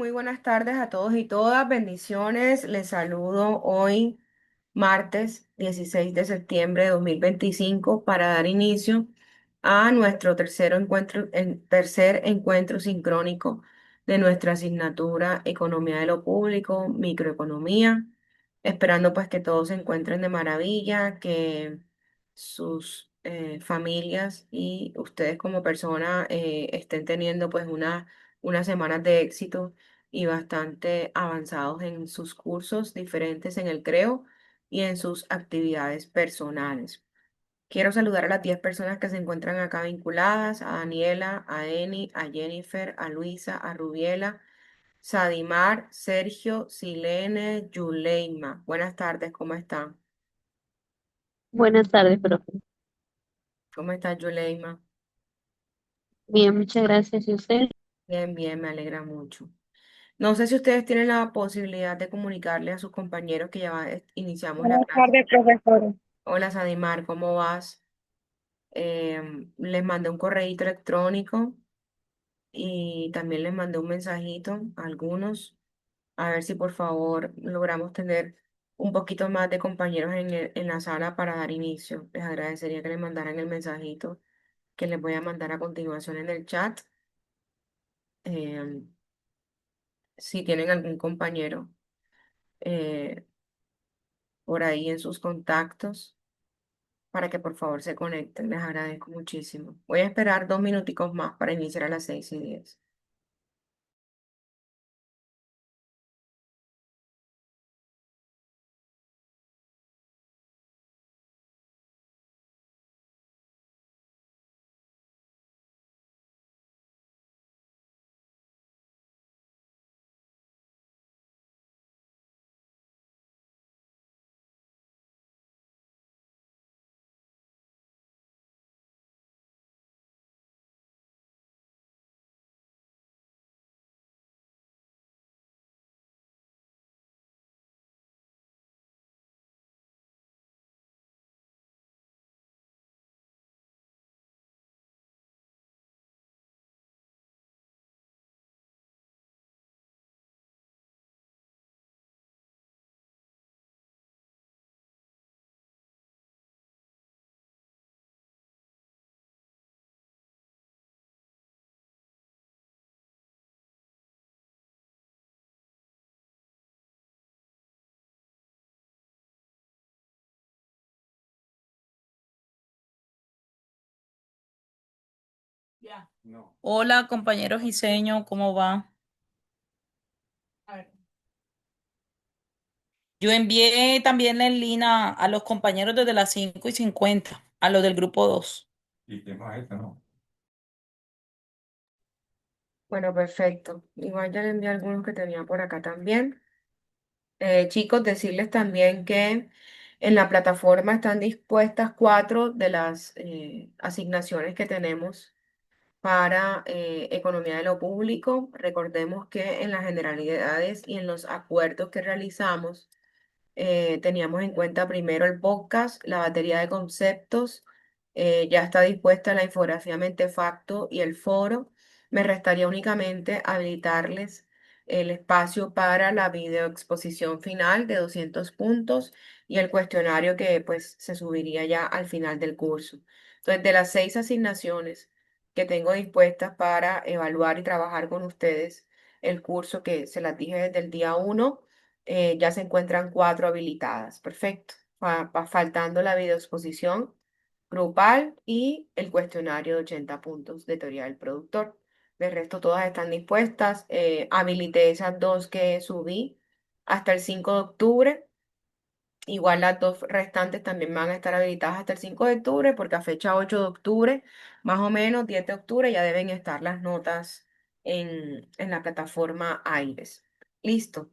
Muy buenas tardes a todos y todas. Bendiciones. Les saludo hoy, martes 16 de septiembre de 2025, para dar inicio a nuestro tercer encuentro sincrónico de nuestra asignatura Economía de lo Público, Microeconomía. Esperando pues que todos se encuentren de maravilla, que sus familias y ustedes como persona estén teniendo pues unas semanas de éxito y bastante avanzados en sus cursos diferentes en el CREO y en sus actividades personales. Quiero saludar a las 10 personas que se encuentran acá vinculadas: a Daniela, a Eni, a Jennifer, a Luisa, a Rubiela, Sadimar, Sergio, Silene, Yuleima. Buenas tardes, ¿cómo están? Buenas tardes, profe. ¿Cómo está Yuleima? Bien, muchas gracias. ¿Y usted? Bien, bien, me alegra mucho. No sé si ustedes tienen la posibilidad de comunicarle a sus compañeros que iniciamos la Buenas clase. tardes, profesora. Hola, Sadimar, ¿cómo vas? Les mandé un correíto electrónico y también les mandé un mensajito a algunos, a ver si por favor logramos tener un poquito más de compañeros en la sala para dar inicio. Les agradecería que les mandaran el mensajito que les voy a mandar a continuación en el chat. em, si tienen algún compañero eh, por ahí en sus contactos, para que por favor se conecten. Les agradezco muchísimo. Voy a esperar 2 minuticos más para iniciar a las 6:10. Hola, compañeros Giseño, ¿cómo va? Yo envié también el link a los compañeros desde las 5:50, a los del grupo 2. Bueno, perfecto. Igual ya le envié algunos que tenía por acá también. Chicos, decirles también que en la plataforma están dispuestas cuatro de las asignaciones que tenemos para economía de lo público. Recordemos que en las generalidades y en los acuerdos que realizamos, teníamos en cuenta primero el podcast, la batería de conceptos, ya está dispuesta la infografía Mentefacto y el foro. Me restaría únicamente habilitarles el espacio para la videoexposición final de 200 puntos y el cuestionario que pues se subiría ya al final del curso. Entonces, de las 6 asignaciones que tengo dispuestas para evaluar y trabajar con ustedes, el curso que se las dije desde el día 1, ya se encuentran cuatro habilitadas. Perfecto. Faltando la videoexposición grupal y el cuestionario de 80 puntos de teoría del productor. De resto, todas están dispuestas. Habilité esas dos que subí hasta el 5 de octubre. Igual las dos restantes también van a estar habilitadas hasta el 5 de octubre, porque a fecha 8 de octubre, más o menos 10 de octubre, ya deben estar las notas en la plataforma AIRES. Listo.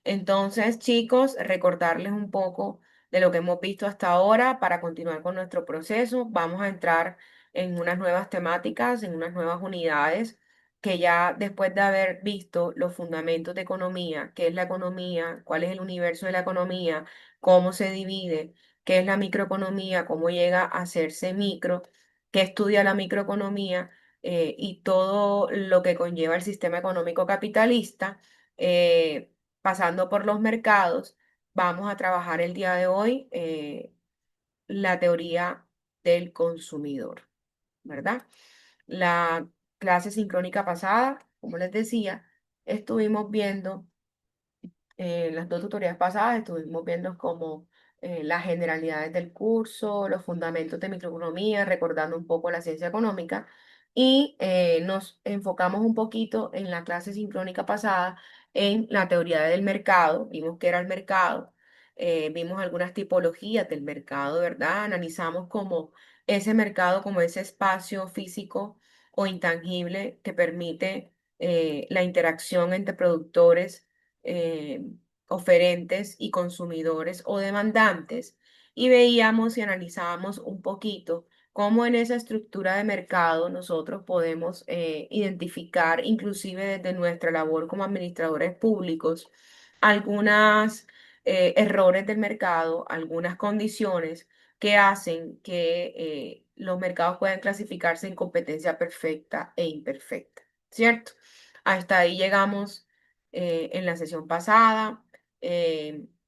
Entonces, chicos, recordarles un poco de lo que hemos visto hasta ahora para continuar con nuestro proceso. Vamos a entrar en unas nuevas temáticas, en unas nuevas unidades, que ya después de haber visto los fundamentos de economía, qué es la economía, cuál es el universo de la economía, cómo se divide, qué es la microeconomía, cómo llega a hacerse micro, qué estudia la microeconomía, y todo lo que conlleva el sistema económico capitalista, eh, pasando por los mercados, vamos a trabajar el día de hoy la teoría del consumidor, ¿verdad? La clase sincrónica pasada, como les decía, estuvimos viendo en las dos tutorías pasadas estuvimos viendo como las generalidades del curso, los fundamentos de microeconomía, recordando un poco la ciencia económica, y nos enfocamos un poquito en la clase sincrónica pasada en la teoría del mercado, vimos qué era el mercado, vimos algunas tipologías del mercado, ¿verdad? Analizamos como ese mercado, como ese espacio físico o intangible que permite la interacción entre productores eh, oferentes y consumidores o demandantes, y veíamos y analizábamos un poquito cómo en esa estructura de mercado nosotros podemos identificar, inclusive desde nuestra labor como administradores públicos, algunas errores del mercado, algunas condiciones que hacen que los mercados puedan clasificarse en competencia perfecta e imperfecta, ¿cierto? Hasta ahí llegamos en la sesión pasada.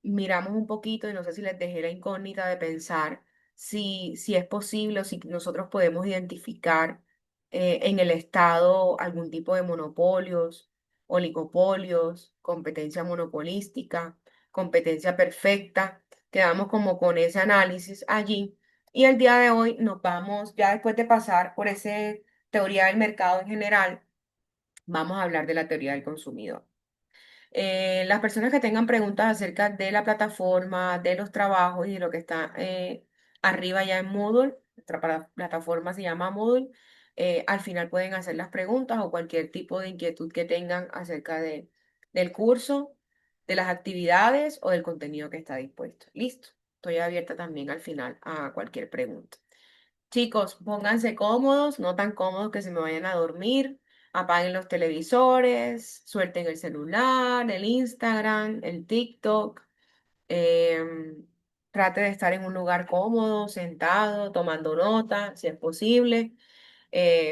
Miramos un poquito y no sé si les dejé la incógnita de pensar si es posible o si nosotros podemos identificar en el Estado algún tipo de monopolios, oligopolios, competencia monopolística, competencia perfecta. Quedamos como con ese análisis allí. Y el día de hoy nos vamos, ya después de pasar por esa teoría del mercado en general, vamos a hablar de la teoría del consumidor. Las personas que tengan preguntas acerca de la plataforma, de los trabajos y de lo que está arriba ya en Moodle, nuestra plataforma se llama Moodle, al final pueden hacer las preguntas o cualquier tipo de inquietud que tengan acerca del curso, de las actividades o del contenido que está dispuesto. Listo. Estoy abierta también al final a cualquier pregunta. Chicos, pónganse cómodos, no tan cómodos que se me vayan a dormir. Apaguen los televisores, suelten el celular, el Instagram, el TikTok. Trate de estar en un lugar cómodo, sentado, tomando nota, si es posible,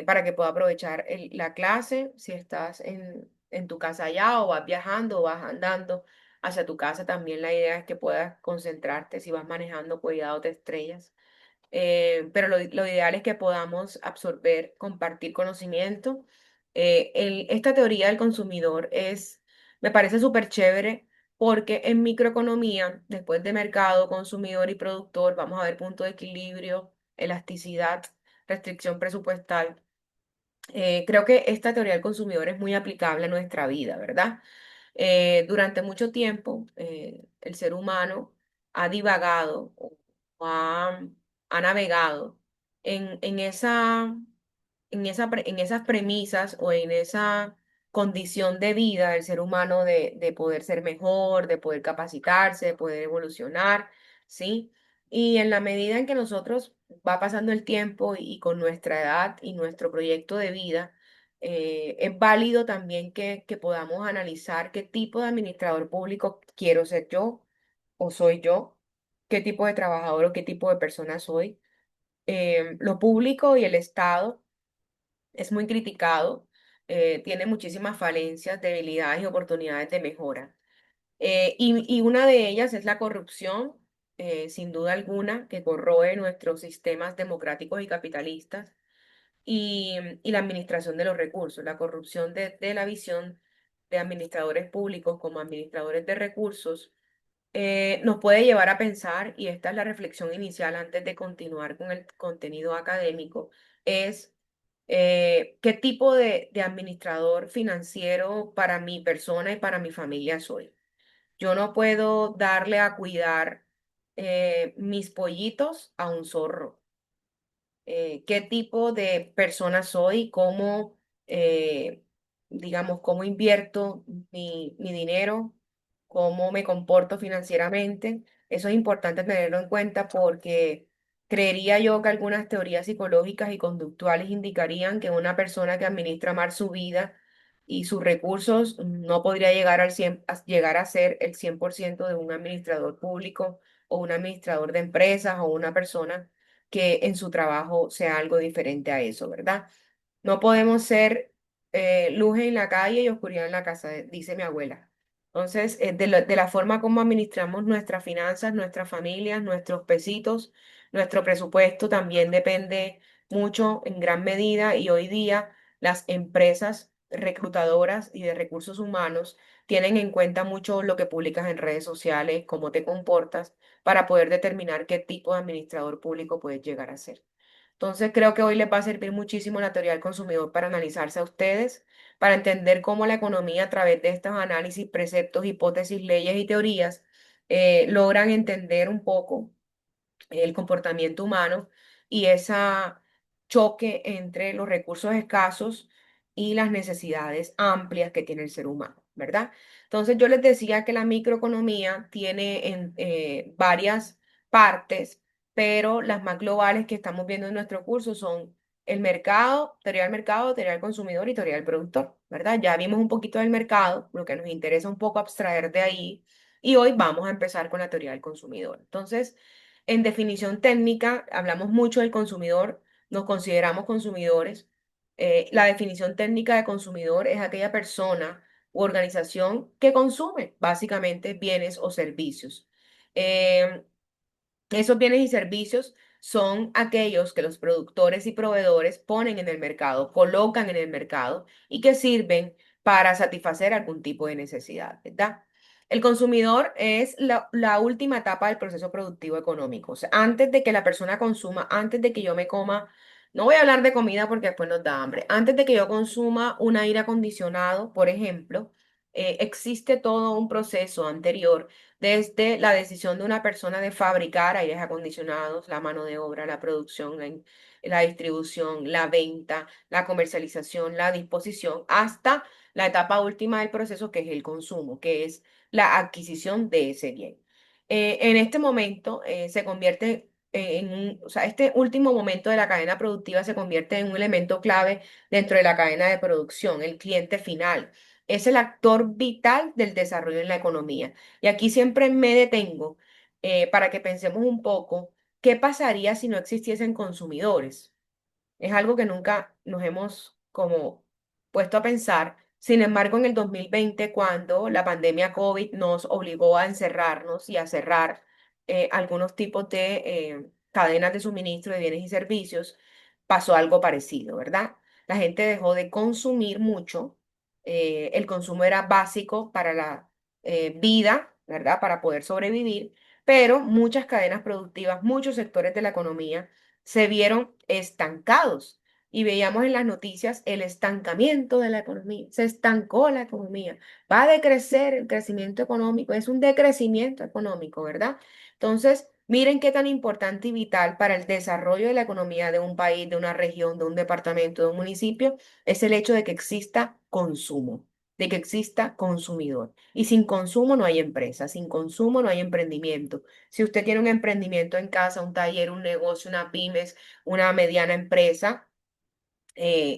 para que pueda aprovechar la clase. Si estás en tu casa ya o vas viajando o vas andando hacia tu casa, también la idea es que puedas concentrarte. Si vas manejando, cuidado, te estrellas. Pero lo ideal es que podamos absorber, compartir conocimiento. Esta teoría del consumidor me parece súper chévere porque en microeconomía, después de mercado, consumidor y productor, vamos a ver punto de equilibrio, elasticidad, restricción presupuestal. Creo que esta teoría del consumidor es muy aplicable a nuestra vida, ¿verdad? Durante mucho tiempo, el ser humano ha divagado o ha navegado en en esas premisas o en esa condición de vida del ser humano de poder ser mejor, de poder capacitarse, de poder evolucionar, ¿sí? Y en la medida en que nosotros va pasando el tiempo y con nuestra edad y nuestro proyecto de vida, es válido también que podamos analizar qué tipo de administrador público quiero ser yo o soy yo, qué tipo de trabajador o qué tipo de persona soy. Lo público y el Estado es muy criticado, tiene muchísimas falencias, debilidades y oportunidades de mejora. Y una de ellas es la corrupción, sin duda alguna, que corroe nuestros sistemas democráticos y capitalistas y la administración de los recursos, la corrupción de la visión de administradores públicos como administradores de recursos, nos puede llevar a pensar, y esta es la reflexión inicial antes de continuar con el contenido académico, es qué tipo de administrador financiero para mi persona y para mi familia soy. Yo no puedo darle a cuidar mis pollitos a un zorro. Qué tipo de persona soy, cómo, digamos, cómo invierto mi dinero, cómo me comporto financieramente. Eso es importante tenerlo en cuenta porque creería yo que algunas teorías psicológicas y conductuales indicarían que una persona que administra mal su vida y sus recursos no podría llegar llegar a ser el 100% de un administrador público o un administrador de empresas o una persona que en su trabajo sea algo diferente a eso, ¿verdad? No podemos ser luz en la calle y oscuridad en la casa, dice mi abuela. Entonces, de la forma como administramos nuestras finanzas, nuestras familias, nuestros pesitos, nuestro presupuesto también depende mucho en gran medida y hoy día las empresas reclutadoras y de recursos humanos tienen en cuenta mucho lo que publicas en redes sociales, cómo te comportas, para poder determinar qué tipo de administrador público puedes llegar a ser. Entonces creo que hoy les va a servir muchísimo la teoría del consumidor para analizarse a ustedes, para entender cómo la economía a través de estos análisis, preceptos, hipótesis, leyes y teorías logran entender un poco el comportamiento humano y ese choque entre los recursos escasos y las necesidades amplias que tiene el ser humano, ¿verdad? Entonces yo les decía que la microeconomía tiene varias partes, pero las más globales que estamos viendo en nuestro curso son el mercado, teoría del consumidor y teoría del productor, ¿verdad? Ya vimos un poquito del mercado, lo que nos interesa un poco abstraer de ahí, y hoy vamos a empezar con la teoría del consumidor. Entonces, en definición técnica, hablamos mucho del consumidor, nos consideramos consumidores. La definición técnica de consumidor es aquella persona u organización que consume básicamente bienes o servicios. Eh, Esos bienes y servicios son aquellos que los productores y proveedores ponen en el mercado, colocan en el mercado y que sirven para satisfacer algún tipo de necesidad, ¿verdad? El consumidor es la última etapa del proceso productivo económico. O sea, antes de que la persona consuma, antes de que yo me coma, no voy a hablar de comida porque después nos da hambre, antes de que yo consuma un aire acondicionado, por ejemplo, existe todo un proceso anterior desde la decisión de una persona de fabricar aires acondicionados, la mano de obra, la producción, la distribución, la venta, la comercialización, la disposición, hasta la etapa última del proceso, que es el consumo, que es la adquisición de ese bien. En este momento se convierte o sea, este último momento de la cadena productiva se convierte en un elemento clave dentro de la cadena de producción, el cliente final. Es el actor vital del desarrollo en la economía. Y aquí siempre me detengo para que pensemos un poco, ¿qué pasaría si no existiesen consumidores? Es algo que nunca nos hemos como puesto a pensar. Sin embargo, en el 2020, cuando la pandemia COVID nos obligó a encerrarnos y a cerrar algunos tipos de cadenas de suministro de bienes y servicios, pasó algo parecido, ¿verdad? La gente dejó de consumir mucho. El consumo era básico para la vida, ¿verdad? Para poder sobrevivir, pero muchas cadenas productivas, muchos sectores de la economía se vieron estancados y veíamos en las noticias el estancamiento de la economía. Se estancó la economía. Va a decrecer el crecimiento económico. Es un decrecimiento económico, ¿verdad? Entonces, miren qué tan importante y vital para el desarrollo de la economía de un país, de una región, de un departamento, de un municipio, es el hecho de que exista consumo, de que exista consumidor. Y sin consumo no hay empresa, sin consumo no hay emprendimiento. Si usted tiene un emprendimiento en casa, un taller, un negocio, una pymes, una mediana empresa,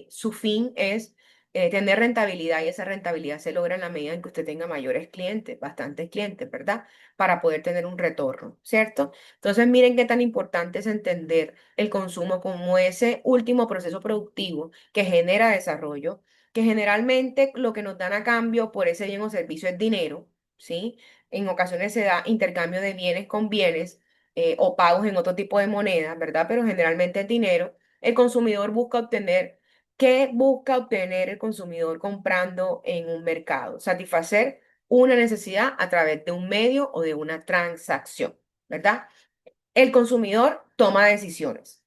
su fin es tener rentabilidad y esa rentabilidad se logra en la medida en que usted tenga mayores clientes, bastantes clientes, ¿verdad? Para poder tener un retorno, ¿cierto? Entonces, miren qué tan importante es entender el consumo como ese último proceso productivo que genera desarrollo, que generalmente lo que nos dan a cambio por ese bien o servicio es dinero, ¿sí? En ocasiones se da intercambio de bienes con bienes o pagos en otro tipo de moneda, ¿verdad? Pero generalmente es dinero. El consumidor busca obtener, ¿qué busca obtener el consumidor comprando en un mercado? Satisfacer una necesidad a través de un medio o de una transacción, ¿verdad? El consumidor toma decisiones.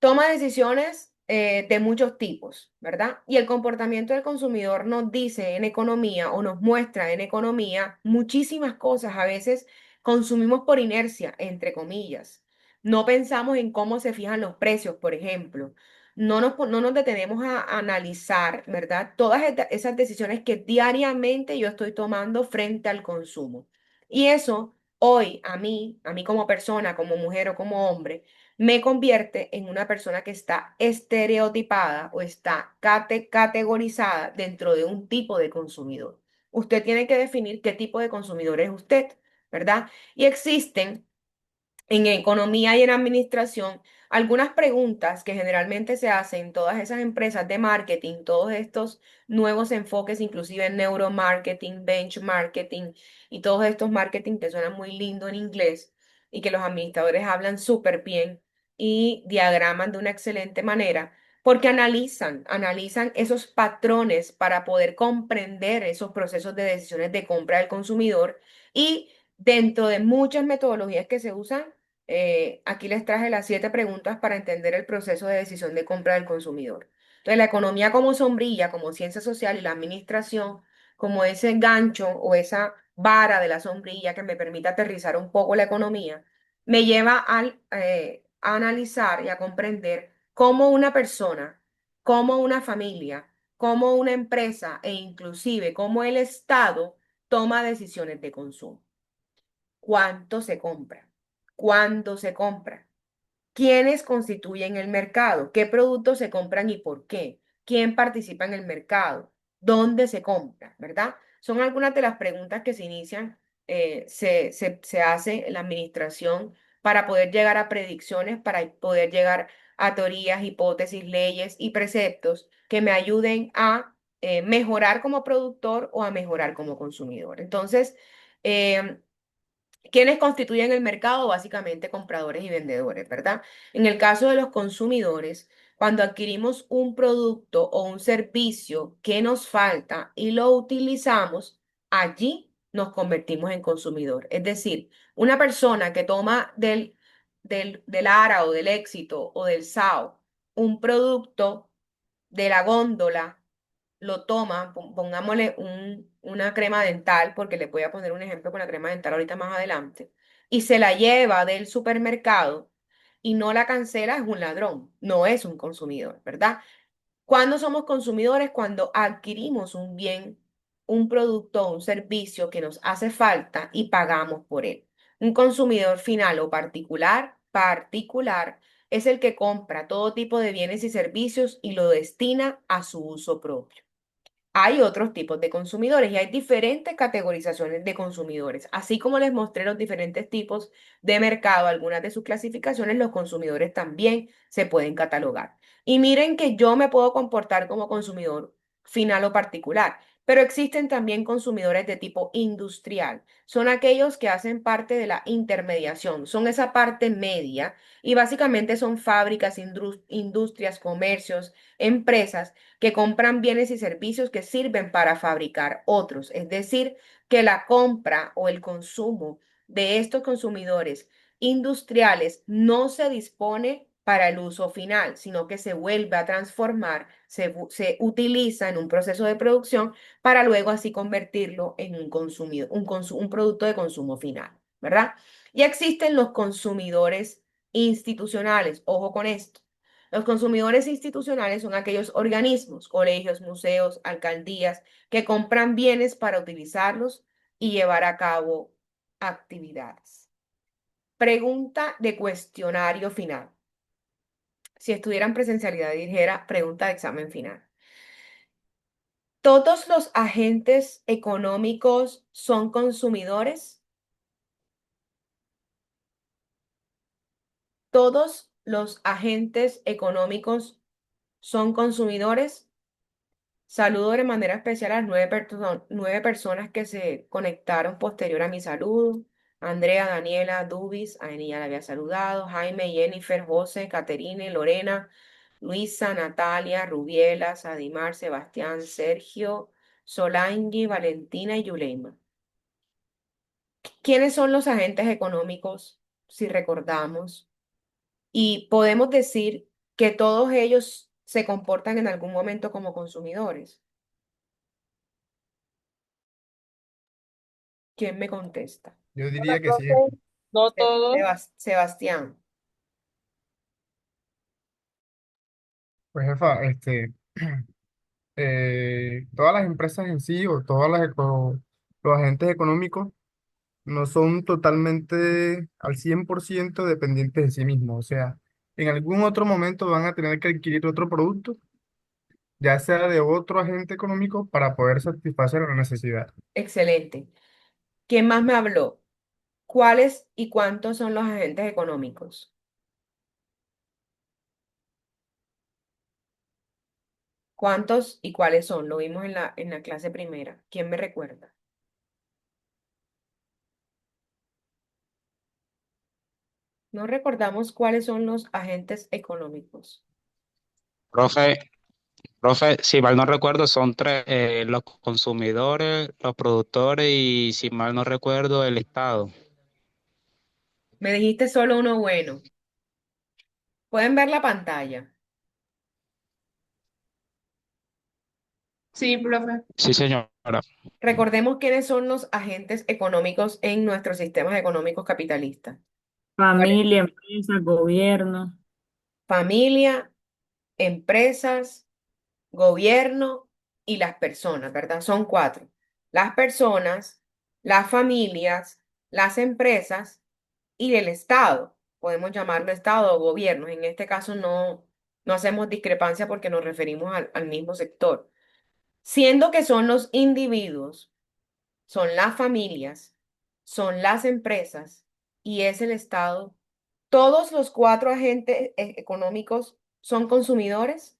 Toma decisiones de muchos tipos, ¿verdad? Y el comportamiento del consumidor nos dice en economía o nos muestra en economía muchísimas cosas. A veces consumimos por inercia, entre comillas. No pensamos en cómo se fijan los precios, por ejemplo. No nos detenemos a analizar, ¿verdad? Todas esas decisiones que diariamente yo estoy tomando frente al consumo. Y eso hoy a mí como persona, como mujer o como hombre, me convierte en una persona que está estereotipada o está categorizada dentro de un tipo de consumidor. Usted tiene que definir qué tipo de consumidor es usted, ¿verdad? Y existen en economía y en administración Algunas preguntas que generalmente se hacen todas esas empresas de marketing, todos estos nuevos enfoques, inclusive en neuromarketing, benchmarketing y todos estos marketing que suenan muy lindo en inglés y que los administradores hablan súper bien y diagraman de una excelente manera, porque analizan esos patrones para poder comprender esos procesos de decisiones de compra del consumidor y dentro de muchas metodologías que se usan, aquí les traje las 7 preguntas para entender el proceso de decisión de compra del consumidor. Entonces, la economía como sombrilla, como ciencia social y la administración, como ese gancho o esa vara de la sombrilla que me permite aterrizar un poco la economía, me lleva a analizar y a comprender cómo una persona, cómo una familia, cómo una empresa e inclusive cómo el Estado toma decisiones de consumo. ¿Cuánto se compra? ¿Cuándo se compra? ¿Quiénes constituyen el mercado? ¿Qué productos se compran y por qué? ¿Quién participa en el mercado? ¿Dónde se compra? ¿Verdad? Son algunas de las preguntas que se inician, se hace en la administración para poder llegar a predicciones, para poder llegar a teorías, hipótesis, leyes y preceptos que me ayuden a mejorar como productor o a mejorar como consumidor. Entonces, em, ¿quiénes constituyen el mercado? Básicamente compradores y vendedores, ¿verdad? En el caso de los consumidores, cuando adquirimos un producto o un servicio que nos falta y lo utilizamos, allí nos convertimos en consumidor. Es decir, una persona que toma del ARA o del Éxito o del SAO un producto de la góndola, lo toma, pongámosle una crema dental, porque le voy a poner un ejemplo con la crema dental ahorita más adelante, y se la lleva del supermercado y no la cancela, es un ladrón, no es un consumidor, ¿verdad? ¿Cuándo somos consumidores? Cuando adquirimos un bien, un producto o un servicio que nos hace falta y pagamos por él. Un consumidor final o particular, es el que compra todo tipo de bienes y servicios y lo destina a su uso propio. Hay otros tipos de consumidores y hay diferentes categorizaciones de consumidores. Así como les mostré los diferentes tipos de mercado, algunas de sus clasificaciones, los consumidores también se pueden catalogar. Y miren que yo me puedo comportar como consumidor final o particular, pero existen también consumidores de tipo industrial. Son aquellos que hacen parte de la intermediación, son esa parte media y básicamente son fábricas, industrias, comercios, empresas que compran bienes y servicios que sirven para fabricar otros. Es decir, que la compra o el consumo de estos consumidores industriales no se dispone para el uso final, sino que se vuelve a transformar, se utiliza en un proceso de producción para luego así convertirlo en un consumido, un producto de consumo final, ¿verdad? Y existen los consumidores institucionales, ojo con esto. Los consumidores institucionales son aquellos organismos, colegios, museos, alcaldías, que compran bienes para utilizarlos y llevar a cabo actividades. Pregunta de cuestionario final. Si estuviera en presencialidad, dijera pregunta de examen final. ¿Todos los agentes económicos son consumidores? ¿Todos los agentes económicos son consumidores? Saludo de manera especial a las 9 personas que se conectaron posterior a mi saludo. Andrea, Daniela, Dubis, a ella la había saludado. Jaime, Jennifer, José, Caterine, Lorena, Luisa, Natalia, Rubiela, Sadimar, Sebastián, Sergio, Solange, Valentina y Yuleima. ¿Quiénes son los agentes económicos, si recordamos? Y podemos decir que todos ellos se comportan en algún momento como consumidores. ¿Quién me contesta? Yo Hola, diría que sí, profe. No todos. Sebastián. pues jefa, todas las empresas en sí o los agentes económicos no son totalmente al 100% dependientes de sí mismos. O sea, en algún otro momento van a tener que adquirir otro producto, ya sea de otro agente económico, para poder satisfacer la necesidad. Excelente. ¿Quién más me habló? ¿Cuáles y cuántos son los agentes económicos? ¿Cuántos y cuáles son? Lo vimos en la clase primera. ¿Quién me recuerda? No recordamos cuáles son los agentes económicos. Profe, profe, si mal no recuerdo, son tres, los consumidores, los productores y si mal no recuerdo, el Estado. Me dijiste solo uno bueno. ¿Pueden ver la pantalla? Sí, profe. Sí, señora. Recordemos quiénes son los agentes económicos en nuestros sistemas económicos capitalistas. ¿Cuáles? Familia, empresa, gobierno. Familia, empresas, gobierno y las personas, ¿verdad? Son cuatro. Las personas, las familias, las empresas y el Estado. Podemos llamarlo Estado o gobierno. En este caso no hacemos discrepancia porque nos referimos al mismo sector. Siendo que son los individuos, son las familias, son las empresas y es el Estado. Todos los cuatro agentes económicos son consumidores.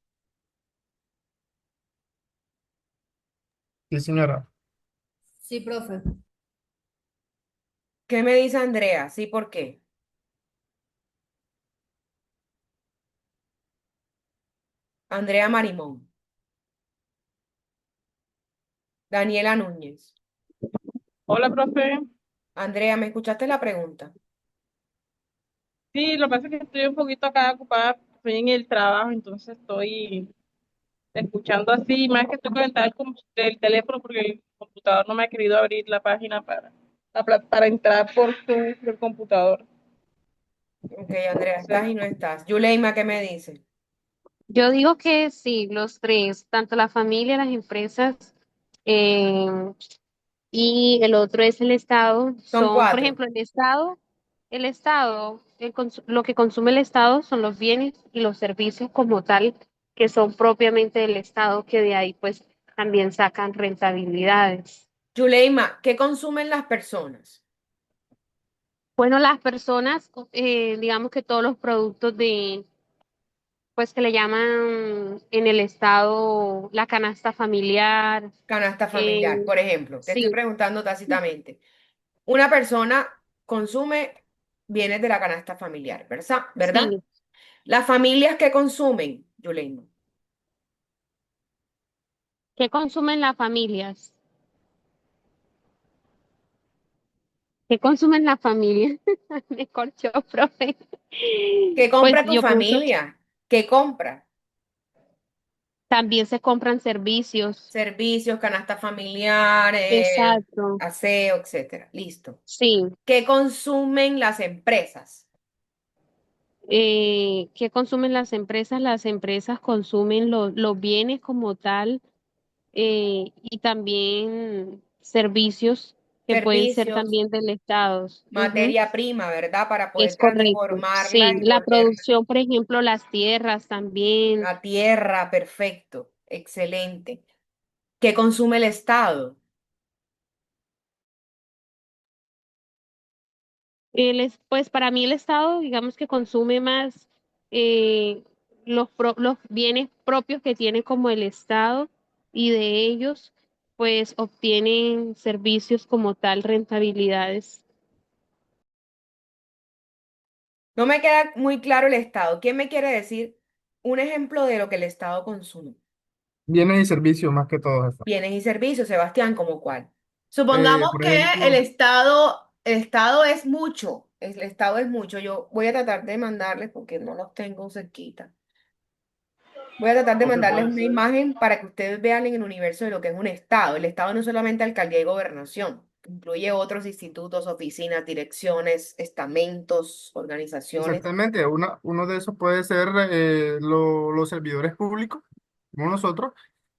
Sí, señora. Sí, profe. ¿Qué me dice Andrea? Sí, ¿por qué? Andrea Marimón, Daniela Núñez. Hola, profe. Andrea, ¿me escuchaste la pregunta? Sí, lo que pasa es que estoy un poquito acá ocupada, estoy en el trabajo, entonces estoy escuchando así, más que estoy conectada el teléfono porque el computador no me ha querido abrir la página para entrar por el computador. Ok, Andrea, Entonces, ¿estás y no estás? Yuleima, ¿qué me dice? Yo digo que sí, los tres, tanto la familia, las empresas eh, y el otro es el Estado, Son son, por cuatro. ejemplo, el Estado, lo que consume el Estado son los bienes y los servicios como tal, que son propiamente del Estado, que de ahí pues también sacan rentabilidades. Yuleima, ¿qué consumen las personas? Bueno, las personas, digamos que todos los productos pues que le llaman en el Estado la canasta familiar, Canasta eh, familiar, por ejemplo. Te estoy sí, preguntando tácitamente. Una persona consume bienes de la canasta familiar, ¿verdad? ¿Verdad? sí. Las familias que consumen, Yuleima. ¿Qué consumen las familias? ¿Qué consumen las familias? Me corchó, profe. ¿Qué Pues compra tu yo pienso, familia? ¿Qué compra? también se compran servicios. Servicios, canasta familiar, Exacto, aseo, etcétera. Listo. sí. ¿Qué consumen las empresas? ¿Qué consumen las empresas? Las empresas consumen los bienes como tal y también servicios que pueden ser Servicios, también del Estado. Ujú. materia prima, ¿verdad? Para poder Es correcto. transformarla Sí, y la volver producción, por ejemplo, las tierras también. a tierra, perfecto, excelente. ¿Qué consume el Estado? Pues para mí el Estado, digamos que consume más eh, los bienes propios que tiene como el Estado y de ellos, pues obtienen servicios como tal, rentabilidades. No me queda muy claro el Estado. ¿Quién me quiere decir un ejemplo de lo que el Estado consume? Bienes y servicios más que todo eso. Bienes y servicios, Sebastián, ¿como cuál? Supongamos Por que el ejemplo, Estado, el Estado es mucho, el Estado es mucho. Yo voy a tratar de mandarles porque no los tengo cerquita. Voy a tratar de ok, mandarles puede una ser. imagen para que ustedes vean en el universo de lo que es un Estado. El Estado no es solamente alcaldía y gobernación, incluye otros institutos, oficinas, direcciones, estamentos, organizaciones. Exactamente, uno de esos puede ser los servidores públicos, como nosotros.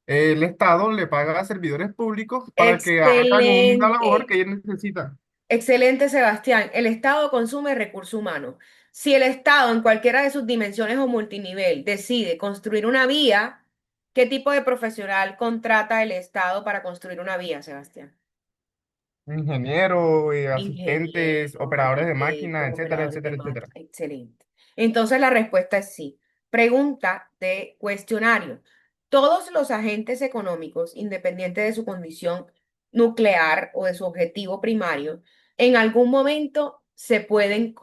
El Estado le paga a servidores públicos para que hagan una labor que Excelente, ellos necesitan. excelente, Sebastián. El Estado consume recursos humanos. Si el Estado en cualquiera de sus dimensiones o multinivel decide construir una vía, ¿qué tipo de profesional contrata el Estado para construir una vía, Sebastián? Ingenieros, asistentes, Ingeniero, operadores de máquinas, arquitectos, etcétera, operadores de etcétera, máquinas. etcétera. Excelente. Entonces la respuesta es sí. Pregunta de cuestionario. todos los agentes económicos, independiente de su condición nuclear o de su objetivo primario, en algún momento se pueden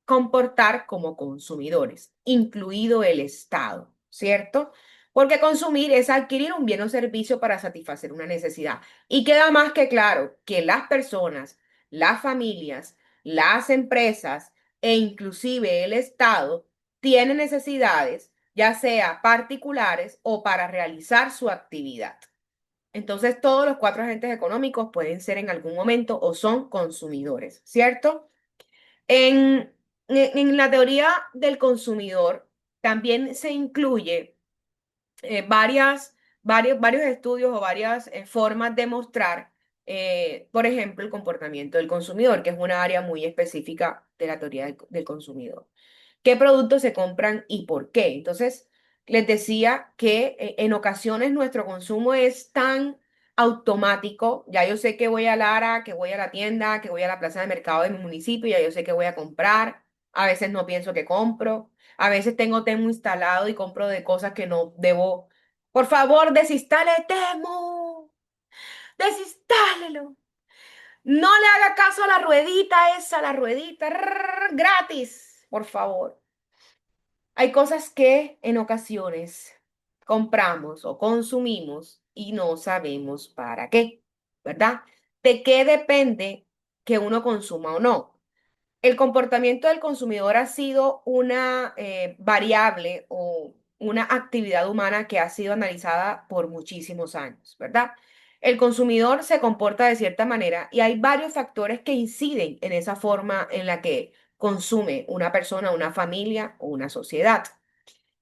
comportar como consumidores, incluido el Estado, ¿cierto? Porque consumir es adquirir un bien o servicio para satisfacer una necesidad. Y queda más que claro que las personas, las familias, las empresas e inclusive el Estado tienen necesidades, ya sea particulares o para realizar su actividad. Entonces, todos los cuatro agentes económicos pueden ser en algún momento o son consumidores, ¿cierto? En, en la teoría del consumidor también se incluye varios estudios o varias formas de mostrar, por ejemplo, el comportamiento del consumidor, que es una área muy específica de la teoría del consumidor. ¿Qué productos se compran y por qué? Entonces, les decía que en ocasiones nuestro consumo es tan automático, ya yo sé que voy a Lara, que voy a la tienda, que voy a la plaza de mercado de mi municipio, ya yo sé que voy a comprar, a veces no pienso que compro, a veces tengo Temu instalado y compro de cosas que no debo. Por favor, desinstale Temu, desinstálelo. No le haga caso a la ruedita esa, la ruedita gratis, por favor. Hay cosas que en ocasiones compramos o consumimos y no sabemos para qué, ¿verdad? ¿De qué depende que uno consuma o no? El comportamiento del consumidor ha sido una variable o una actividad humana que ha sido analizada por muchísimos años, ¿verdad? El consumidor se comporta de cierta manera y hay varios factores que inciden en esa forma en la que consume una persona, una familia o una sociedad.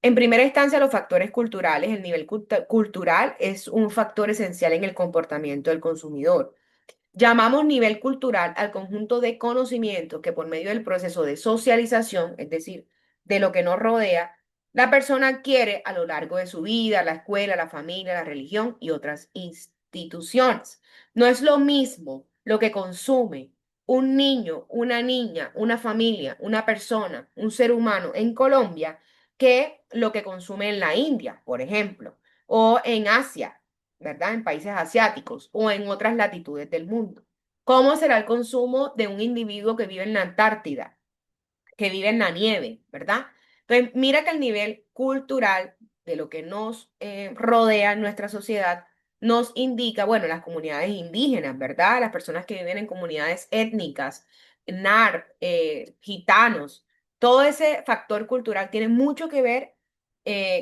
En primera instancia, los factores culturales. El nivel cultural es un factor esencial en el comportamiento del consumidor. Llamamos nivel cultural al conjunto de conocimientos que por medio del proceso de socialización, es decir, de lo que nos rodea, la persona adquiere a lo largo de su vida, la escuela, la familia, la religión y otras instituciones. No es lo mismo lo que consume un niño, una niña, una familia, una persona, un ser humano en Colombia que lo que consume en la India, por ejemplo, o en Asia, ¿verdad? En países asiáticos o en otras latitudes del mundo. ¿Cómo será el consumo de un individuo que vive en la Antártida, que vive en la nieve, ¿verdad? Entonces, mira que el nivel cultural de lo que nos rodea en nuestra sociedad nos indica, bueno, las comunidades indígenas, ¿verdad? Las personas que viven en comunidades étnicas, gitanos, todo ese factor cultural tiene mucho que ver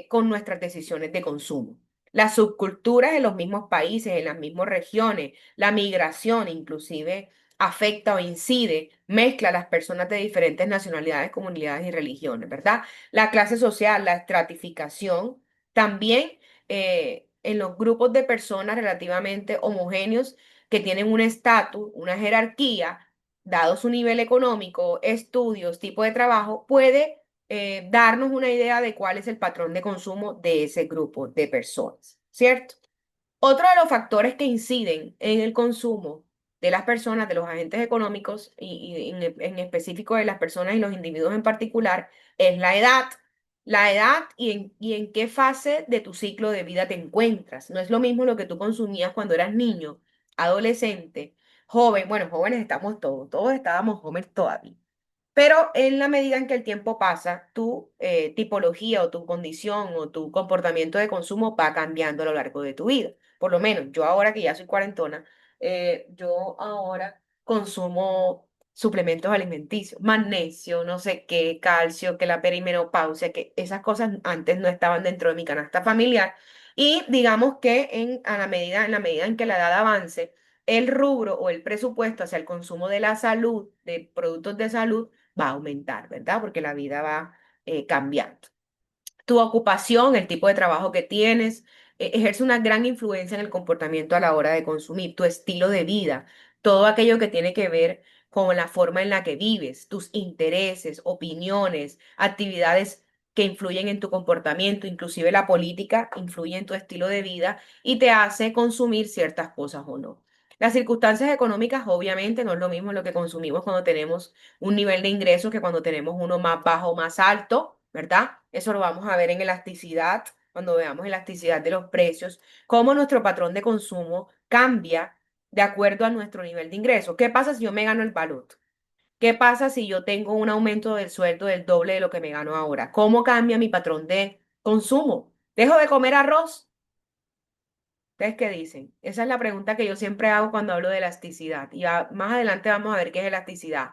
con nuestras decisiones de consumo. Las subculturas en los mismos países, en las mismas regiones, la migración inclusive afecta o incide, mezcla a las personas de diferentes nacionalidades, comunidades y religiones, ¿verdad? La clase social, la estratificación, también en los grupos de personas relativamente homogéneos que tienen un estatus, una jerarquía, dado su nivel económico, estudios, tipo de trabajo, puede darnos una idea de cuál es el patrón de consumo de ese grupo de personas, ¿cierto? Otro de los factores que inciden en el consumo de las personas, de los agentes económicos y en específico de las personas y los individuos en particular, es la edad. La edad y en qué fase de tu ciclo de vida te encuentras. No es lo mismo lo que tú consumías cuando eras niño, adolescente, joven. Bueno, jóvenes estamos todos, todos estábamos jóvenes todavía. Pero en la medida en que el tiempo pasa, tu tipología o tu condición o tu comportamiento de consumo va cambiando a lo largo de tu vida. Por lo menos yo ahora que ya soy cuarentona, yo ahora consumo suplementos alimenticios, magnesio, no sé qué, calcio, que la perimenopausia, que esas cosas antes no estaban dentro de mi canasta familiar. Y digamos que en la medida en que la edad avance, el rubro o el presupuesto hacia el consumo de la salud, de productos de salud, va a aumentar, ¿verdad? Porque la vida va cambiando. Tu ocupación, el tipo de trabajo que tienes, ejerce una gran influencia en el comportamiento a la hora de consumir, tu estilo de vida, todo aquello que tiene que ver con la forma en la que vives, tus intereses, opiniones, actividades que influyen en tu comportamiento, inclusive la política influye en tu estilo de vida y te hace consumir ciertas cosas o no. Las circunstancias económicas, obviamente, no es lo mismo lo que consumimos cuando tenemos un nivel de ingresos que cuando tenemos uno más bajo o más alto, ¿verdad? Eso lo vamos a ver en elasticidad cuando veamos elasticidad de los precios, cómo nuestro patrón de consumo cambia de acuerdo a nuestro nivel de ingreso. ¿Qué pasa si yo me gano el baloto? ¿Qué pasa si yo tengo un aumento del sueldo del doble de lo que me gano ahora? ¿Cómo cambia mi patrón de consumo? ¿Dejo de comer arroz? ¿Ustedes qué dicen? Esa es la pregunta que yo siempre hago cuando hablo de elasticidad. Y más adelante vamos a ver qué es elasticidad.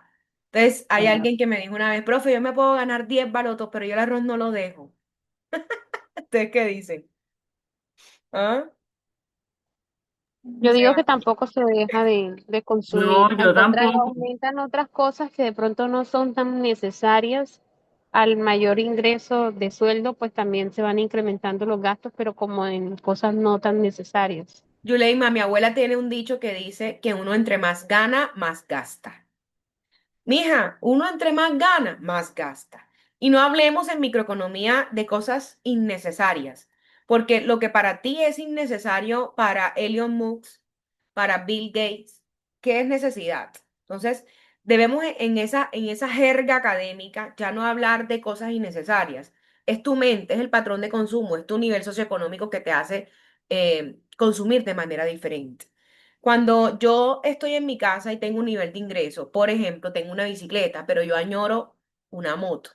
Entonces, hay alguien que me dijo una vez, profe, yo me puedo ganar 10 balotos, pero yo el arroz no lo dejo. ¿Ustedes qué dicen? ¿Ah? O Yo digo sea, que tampoco se deja de No, consumir. yo tampoco. Aumentan otras cosas que de pronto no son tan necesarias. Al mayor ingreso de sueldo, pues también se van incrementando los gastos, pero como en cosas no tan necesarias. Yuleima, mi abuela tiene un dicho que dice que uno entre más gana, más gasta. Mija, uno entre más gana, más gasta. Y no hablemos en microeconomía de cosas innecesarias, porque lo que para ti es innecesario, para Elon Musk, para Bill Gates, ¿qué es necesidad? Entonces, debemos en esa jerga académica ya no hablar de cosas innecesarias. Es tu mente, es el patrón de consumo, es tu nivel socioeconómico que te hace consumir de manera diferente. Cuando yo estoy en mi casa y tengo un nivel de ingreso, por ejemplo, tengo una bicicleta, pero yo añoro una moto.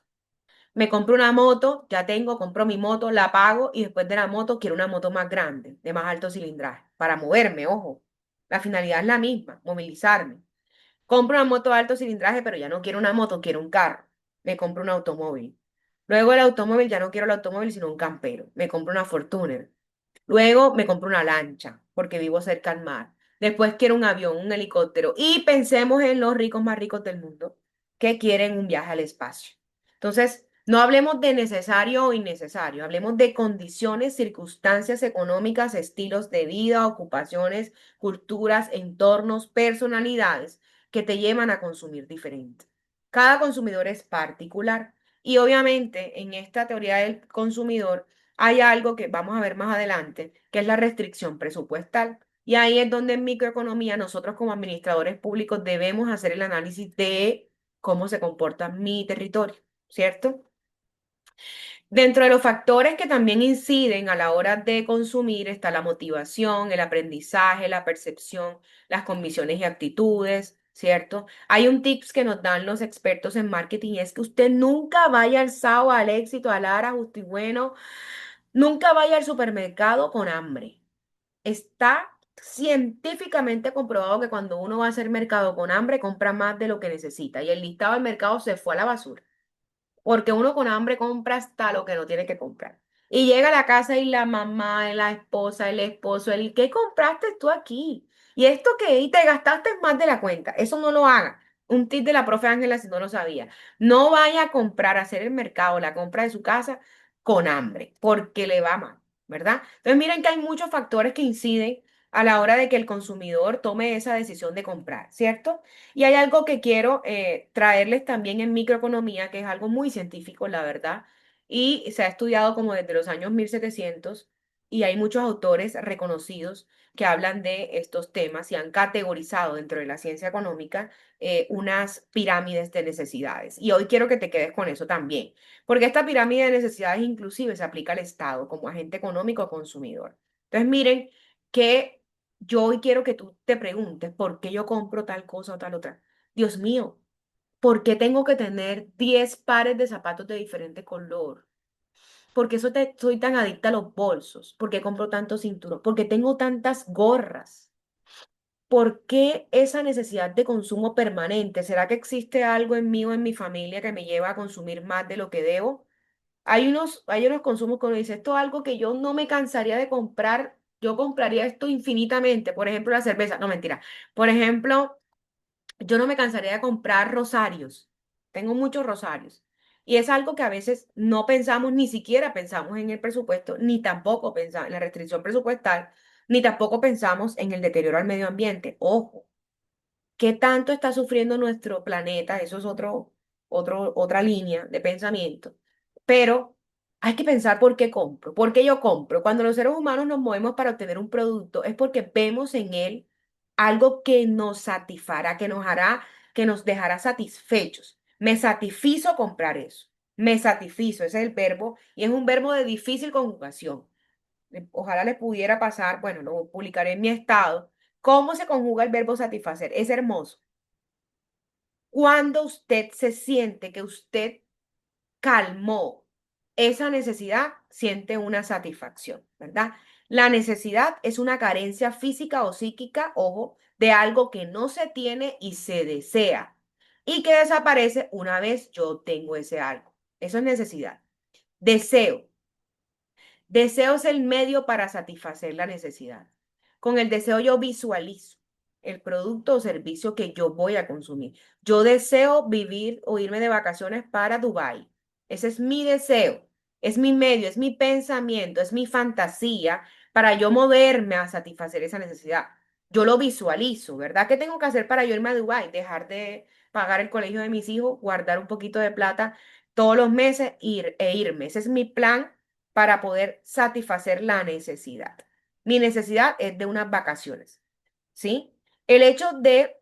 Me compro una moto, ya tengo, compro mi moto, la pago y después de la moto quiero una moto más grande, de más alto cilindraje, para moverme, ojo. La finalidad es la misma, movilizarme. Compro una moto de alto cilindraje, pero ya no quiero una moto, quiero un carro. Me compro un automóvil. Luego el automóvil, ya no quiero el automóvil, sino un campero. Me compro una Fortuner. Luego me compro una lancha, porque vivo cerca al mar. Después quiero un avión, un helicóptero. Y pensemos en los ricos más ricos del mundo que quieren un viaje al espacio. Entonces, no hablemos de necesario o innecesario, hablemos de condiciones, circunstancias económicas, estilos de vida, ocupaciones, culturas, entornos, personalidades que te llevan a consumir diferente. Cada consumidor es particular y obviamente en esta teoría del consumidor hay algo que vamos a ver más adelante, que es la restricción presupuestal. Y ahí es donde en microeconomía nosotros como administradores públicos debemos hacer el análisis de cómo se comporta mi territorio, ¿cierto? Dentro de los factores que también inciden a la hora de consumir está la motivación, el aprendizaje, la percepción, las condiciones y actitudes, ¿cierto? Hay un tips que nos dan los expertos en marketing y es que usted nunca vaya al SAO, al Éxito, al Lara, Justo y Bueno, nunca vaya al supermercado con hambre. Está científicamente comprobado que cuando uno va a hacer mercado con hambre, compra más de lo que necesita y el listado del mercado se fue a la basura porque uno con hambre compra hasta lo que no tiene que comprar. Y llega a la casa y la mamá, y la esposa, el esposo, ¿qué compraste tú aquí? ¿Y esto qué? Y te gastaste más de la cuenta. Eso no lo haga. Un tip de la profe Ángela si no lo sabía. No vaya a comprar, a hacer el mercado, la compra de su casa con hambre, porque le va mal, ¿verdad? Entonces miren que hay muchos factores que inciden a la hora de que el consumidor tome esa decisión de comprar, ¿cierto? Y hay algo que quiero traerles también en microeconomía, que es algo muy científico, la verdad, y se ha estudiado como desde los años 1700 y hay muchos autores reconocidos que hablan de estos temas y han categorizado dentro de la ciencia económica unas pirámides de necesidades. Y hoy quiero que te quedes con eso también, porque esta pirámide de necesidades inclusive se aplica al Estado como agente económico consumidor. Entonces, miren que yo hoy quiero que tú te preguntes por qué yo compro tal cosa o tal otra. Dios mío, ¿por qué tengo que tener 10 pares de zapatos de diferente color? ¿Por qué soy tan adicta a los bolsos? ¿Por qué compro tantos cinturones? ¿Por qué tengo tantas gorras? ¿Por qué esa necesidad de consumo permanente? ¿Será que existe algo en mí o en mi familia que me lleva a consumir más de lo que debo? Hay unos consumos que uno dice, esto es algo que yo no me cansaría de comprar, yo compraría esto infinitamente. Por ejemplo, la cerveza, no mentira. Por ejemplo, yo no me cansaría de comprar rosarios. Tengo muchos rosarios. Y es algo que a veces no pensamos, ni siquiera pensamos en el presupuesto, ni tampoco pensamos en la restricción presupuestal, ni tampoco pensamos en el deterioro al medio ambiente. Ojo, ¿qué tanto está sufriendo nuestro planeta? Eso es otra línea de pensamiento. Pero hay que pensar por qué compro, por qué yo compro. Cuando los seres humanos nos movemos para obtener un producto, es porque vemos en él algo que nos satisfará, que nos dejará satisfechos. Me satisfizo comprar eso. Me satisfizo, ese es el verbo, y es un verbo de difícil conjugación. Ojalá les pudiera pasar, bueno, lo publicaré en mi estado. ¿Cómo se conjuga el verbo satisfacer? Es hermoso. Cuando usted se siente que usted calmó esa necesidad, siente una satisfacción, ¿verdad? La necesidad es una carencia física o psíquica, ojo, de algo que no se tiene y se desea y que desaparece una vez yo tengo ese algo. Eso es necesidad. Deseo. Deseo es el medio para satisfacer la necesidad. Con el deseo yo visualizo el producto o servicio que yo voy a consumir. Yo deseo vivir o irme de vacaciones para Dubái. Ese es mi deseo, es mi medio, es mi pensamiento, es mi fantasía para yo moverme a satisfacer esa necesidad. Yo lo visualizo, ¿verdad? ¿Qué tengo que hacer para yo irme a Dubái? Dejar de pagar el colegio de mis hijos, guardar un poquito de plata todos los meses e irme. Ese es mi plan para poder satisfacer la necesidad. Mi necesidad es de unas vacaciones, ¿sí? El hecho de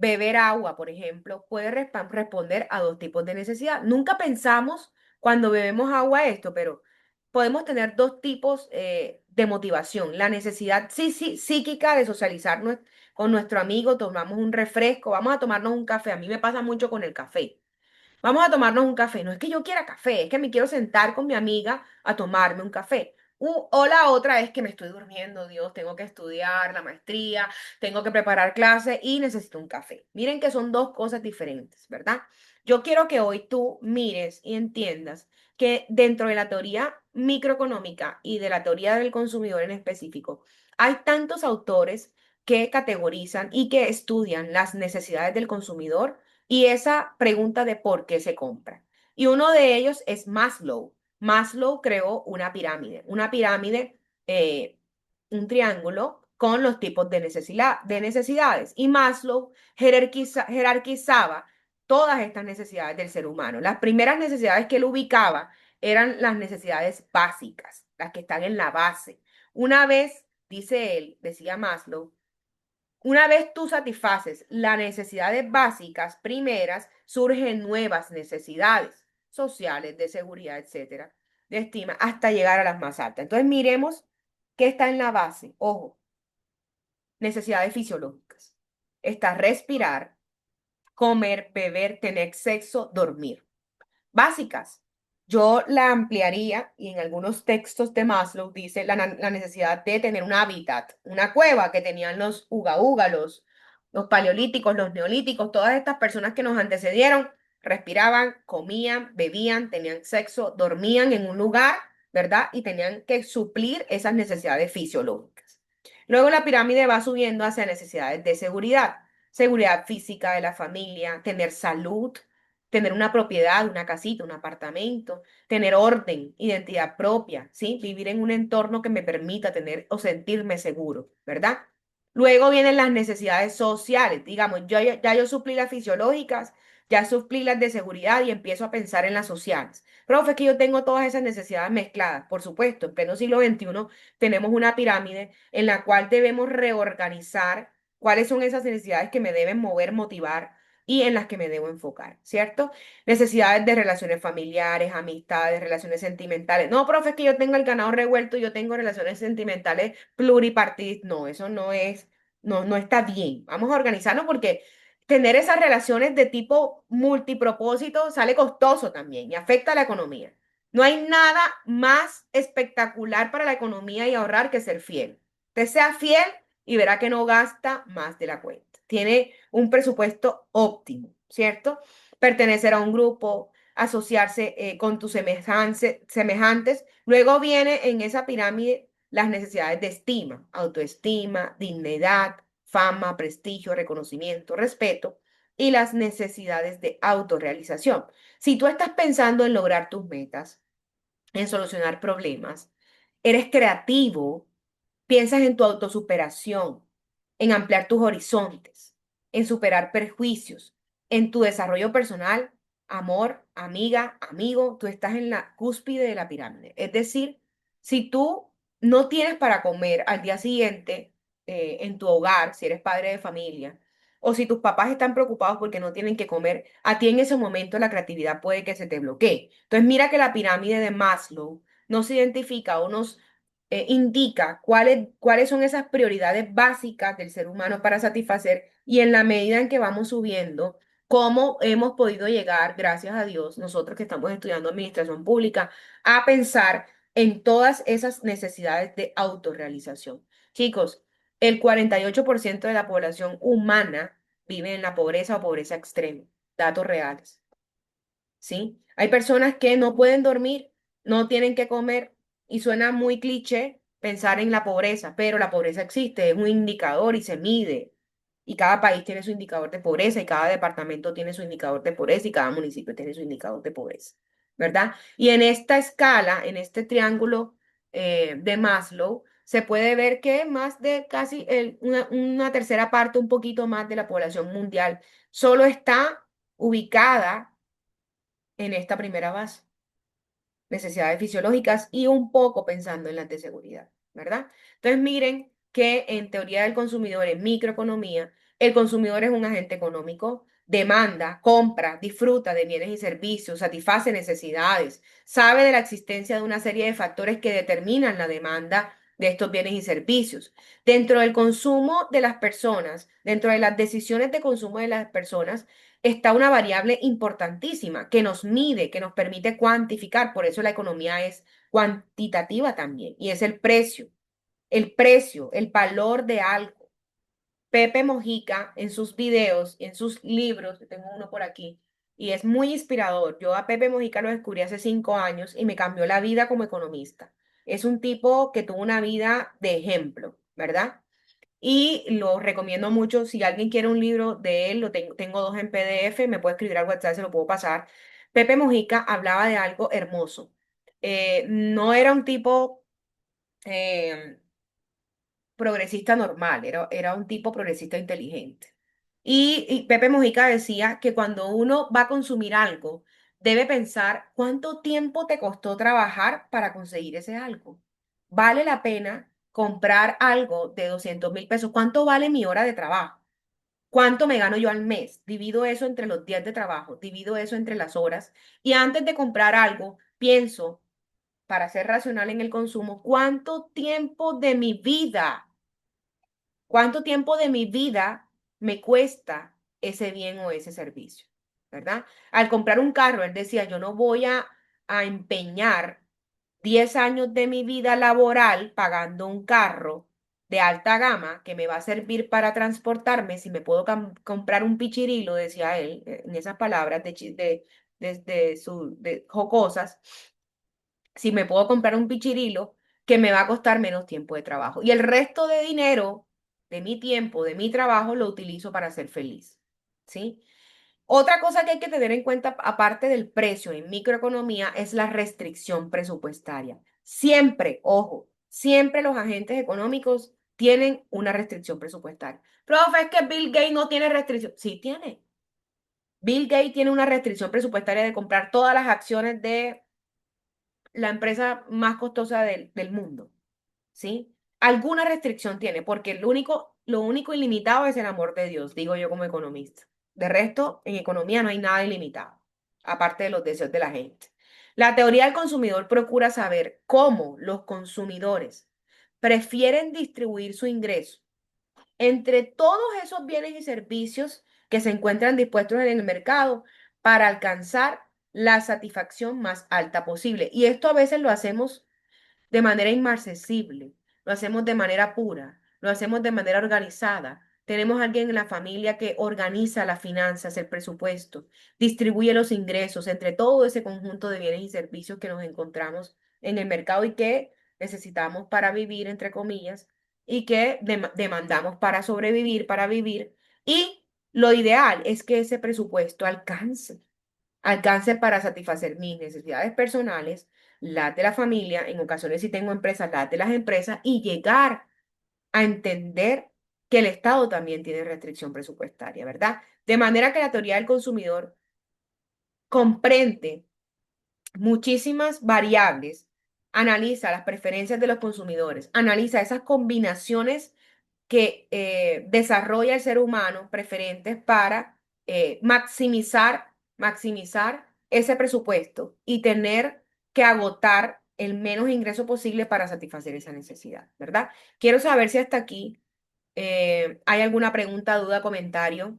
beber agua, por ejemplo, puede responder a dos tipos de necesidad. Nunca pensamos cuando bebemos agua esto, pero podemos tener dos tipos de motivación. La necesidad psíquica de socializar con nuestro amigo, tomamos un refresco, vamos a tomarnos un café. A mí me pasa mucho con el café. Vamos a tomarnos un café. No es que yo quiera café, es que me quiero sentar con mi amiga a tomarme un café. O la otra es que me estoy durmiendo, Dios, tengo que estudiar la maestría, tengo que preparar clases y necesito un café. Miren que son dos cosas diferentes, ¿verdad? Yo quiero que hoy tú mires y entiendas que dentro de la teoría microeconómica y de la teoría del consumidor en específico, hay tantos autores que categorizan y que estudian las necesidades del consumidor y esa pregunta de por qué se compra. Y uno de ellos es Maslow. Maslow creó una pirámide, un triángulo con los tipos de necesidades. Y Maslow jerarquizaba todas estas necesidades del ser humano. Las primeras necesidades que él ubicaba eran las necesidades básicas, las que están en la base. Una vez, dice él, decía Maslow, una vez tú satisfaces las necesidades básicas primeras, surgen nuevas necesidades sociales, de seguridad, etcétera, de estima, hasta llegar a las más altas. Entonces, miremos qué está en la base. Ojo, necesidades fisiológicas. Está respirar, comer, beber, tener sexo, dormir básicas. Yo la ampliaría y en algunos textos de Maslow dice la necesidad de tener un hábitat, una cueva que tenían los uga uga, los paleolíticos, los neolíticos, todas estas personas que nos antecedieron, respiraban, comían, bebían, tenían sexo, dormían en un lugar, ¿verdad? Y tenían que suplir esas necesidades fisiológicas. Luego la pirámide va subiendo hacia necesidades de seguridad, seguridad física de la familia, tener salud, tener una propiedad, una casita, un apartamento, tener orden, identidad propia, ¿sí? Vivir en un entorno que me permita tener o sentirme seguro, ¿verdad? Luego vienen las necesidades sociales, digamos, ya yo suplí las fisiológicas, ya suplí las de seguridad y empiezo a pensar en las sociales. Profe, es que yo tengo todas esas necesidades mezcladas. Por supuesto, en pleno siglo XXI tenemos una pirámide en la cual debemos reorganizar cuáles son esas necesidades que me deben mover, motivar y en las que me debo enfocar, ¿cierto? Necesidades de relaciones familiares, amistades, relaciones sentimentales. No, profe, es que yo tengo el ganado revuelto, yo tengo relaciones sentimentales pluripartidas. No, eso no es, no está bien. Vamos a organizarnos porque tener esas relaciones de tipo multipropósito sale costoso también y afecta a la economía. No hay nada más espectacular para la economía y ahorrar que ser fiel. Usted sea fiel y verá que no gasta más de la cuenta. Tiene un presupuesto óptimo, ¿cierto? Pertenecer a un grupo, asociarse con tus semejantes. Luego viene en esa pirámide las necesidades de estima, autoestima, dignidad, fama, prestigio, reconocimiento, respeto y las necesidades de autorrealización. Si tú estás pensando en lograr tus metas, en solucionar problemas, eres creativo, piensas en tu autosuperación, en ampliar tus horizontes, en superar prejuicios, en tu desarrollo personal, amor, amiga, amigo, tú estás en la cúspide de la pirámide. Es decir, si tú no tienes para comer al día siguiente en tu hogar, si eres padre de familia, o si tus papás están preocupados porque no tienen que comer, a ti en ese momento la creatividad puede que se te bloquee. Entonces mira que la pirámide de Maslow nos identifica o nos indica cuáles son esas prioridades básicas del ser humano para satisfacer y en la medida en que vamos subiendo, cómo hemos podido llegar, gracias a Dios, nosotros que estamos estudiando administración pública, a pensar en todas esas necesidades de autorrealización. Chicos, el 48% de la población humana vive en la pobreza o pobreza extrema. Datos reales. ¿Sí? Hay personas que no pueden dormir, no tienen que comer y suena muy cliché pensar en la pobreza, pero la pobreza existe, es un indicador y se mide. Y cada país tiene su indicador de pobreza y cada departamento tiene su indicador de pobreza y cada municipio tiene su indicador de pobreza, ¿verdad? Y en esta escala, en este triángulo de Maslow, se puede ver que más de casi una tercera parte, un poquito más de la población mundial, solo está ubicada en esta primera base, necesidades fisiológicas y un poco pensando en las de seguridad, ¿verdad? Entonces miren que en teoría del consumidor, en microeconomía, el consumidor es un agente económico, demanda, compra, disfruta de bienes y servicios, satisface necesidades, sabe de la existencia de una serie de factores que determinan la demanda de estos bienes y servicios. Dentro del consumo de las personas, dentro de las decisiones de consumo de las personas, está una variable importantísima que nos mide, que nos permite cuantificar. Por eso la economía es cuantitativa también, y es el valor de algo. Pepe Mojica en sus videos, en sus libros, yo tengo uno por aquí, y es muy inspirador. Yo a Pepe Mojica lo descubrí hace 5 años y me cambió la vida como economista. Es un tipo que tuvo una vida de ejemplo, ¿verdad? Y lo recomiendo mucho. Si alguien quiere un libro de él, tengo dos en PDF, me puede escribir al WhatsApp, se lo puedo pasar. Pepe Mojica hablaba de algo hermoso. No era un tipo eh, progresista normal, era un tipo progresista inteligente. Y Pepe Mojica decía que cuando uno va a consumir algo, debe pensar cuánto tiempo te costó trabajar para conseguir ese algo. ¿Vale la pena comprar algo de 200.000 pesos? ¿Cuánto vale mi hora de trabajo? ¿Cuánto me gano yo al mes? Divido eso entre los días de trabajo, divido eso entre las horas y antes de comprar algo, pienso, para ser racional en el consumo, ¿cuánto tiempo de mi vida? ¿Cuánto tiempo de mi vida me cuesta ese bien o ese servicio? ¿Verdad? Al comprar un carro, él decía, yo no voy a empeñar 10 años de mi vida laboral pagando un carro de alta gama que me va a servir para transportarme, si me puedo comprar un pichirilo, decía él, en esas palabras de jocosas, si me puedo comprar un pichirilo que me va a costar menos tiempo de trabajo. Y el resto de dinero de mi tiempo, de mi trabajo, lo utilizo para ser feliz. ¿Sí? Otra cosa que hay que tener en cuenta, aparte del precio en microeconomía, es la restricción presupuestaria. Siempre, ojo, siempre los agentes económicos tienen una restricción presupuestaria. Profe, es que Bill Gates no tiene restricción. Sí tiene. Bill Gates tiene una restricción presupuestaria de comprar todas las acciones de la empresa más costosa del mundo, ¿sí? Alguna restricción tiene, porque lo único ilimitado es el amor de Dios, digo yo como economista. De resto, en economía no hay nada ilimitado, aparte de los deseos de la gente. La teoría del consumidor procura saber cómo los consumidores prefieren distribuir su ingreso entre todos esos bienes y servicios que se encuentran dispuestos en el mercado para alcanzar la satisfacción más alta posible. Y esto a veces lo hacemos de manera inmarcesible, lo hacemos de manera pura, lo hacemos de manera organizada. Tenemos alguien en la familia que organiza las finanzas, el presupuesto, distribuye los ingresos entre todo ese conjunto de bienes y servicios que nos encontramos en el mercado y que necesitamos para vivir, entre comillas, y que demandamos para sobrevivir, para vivir. Y lo ideal es que ese presupuesto alcance para satisfacer mis necesidades personales, las de la familia, en ocasiones si tengo empresas, las de las empresas, y llegar a entender que el Estado también tiene restricción presupuestaria, ¿verdad? De manera que la teoría del consumidor comprende muchísimas variables, analiza las preferencias de los consumidores, analiza esas combinaciones que desarrolla el ser humano preferentes para maximizar ese presupuesto y tener que agotar el menos ingreso posible para satisfacer esa necesidad, ¿verdad? Quiero saber si hasta aquí hay alguna pregunta, duda, comentario.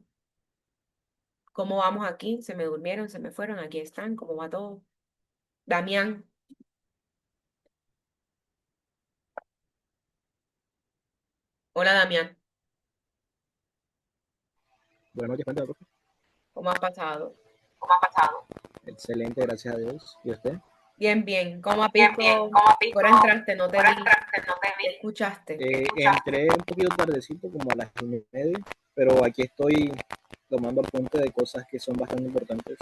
¿Cómo vamos aquí? ¿Se me durmieron? ¿Se me fueron? Aquí están. ¿Cómo va todo? Damián. Hola, Damián. Buenas noches, cuéntame, profe. ¿Cómo has pasado? Excelente, gracias a Dios. ¿Y usted? Bien, bien. ¿Cómo a pico? Ahora entraste, no te vi. ¿Qué escuchaste? Entré un poquito tardecito, como a las 1:30, pero aquí estoy tomando apunte de cosas que son bastante importantes.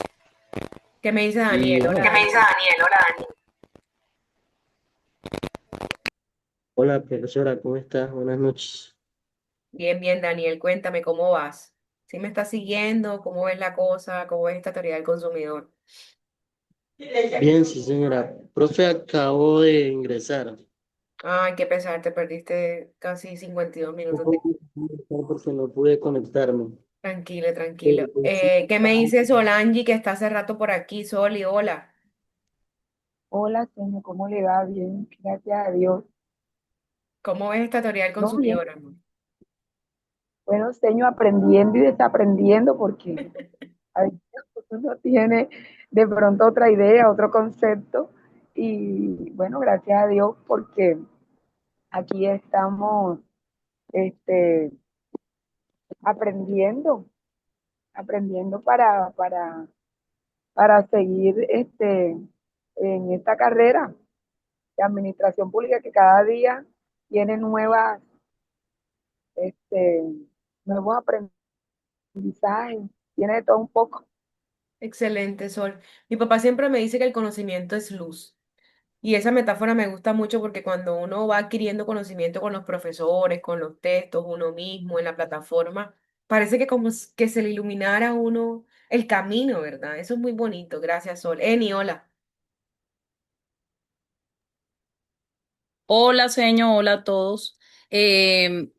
¿Qué me dice Y Daniel? bueno, Hola, Daniel. Hola, profesora, ¿cómo estás? Buenas noches. Bien, bien, Daniel. Cuéntame cómo vas. ¿Sí me estás siguiendo? ¿Cómo ves la cosa? ¿Cómo ves esta teoría del consumidor? Bien, sí, señora. Profe, acabo de ingresar. Ay, qué pesar, te perdiste casi 52 Un minutos de... poco porque no pude conectarme. Tranquilo, tranquilo. Pero sí, ¿Qué me dice Solange que está hace rato por aquí? Soli, hola. Hola, señor, ¿cómo le va? Bien, gracias a Dios. ¿Cómo ves esta teoría del No, bien. consumidor, amor? Bueno, señor, aprendiendo y desaprendiendo porque a veces uno tiene de pronto otra idea, otro concepto. Y bueno, gracias a Dios porque aquí estamos este, aprendiendo, aprendiendo para seguir en esta carrera de administración pública que cada día tiene este, nuevos aprendizajes, tiene de todo un poco. Excelente, Sol. Mi papá siempre me dice que el conocimiento es luz. Y esa metáfora me gusta mucho porque cuando uno va adquiriendo conocimiento con los profesores, con los textos, uno mismo, en la plataforma, parece que como que se le iluminara a uno el camino, ¿verdad? Eso es muy bonito. Gracias, Sol. Eni, hola. Hola, señor, hola a todos. Eh,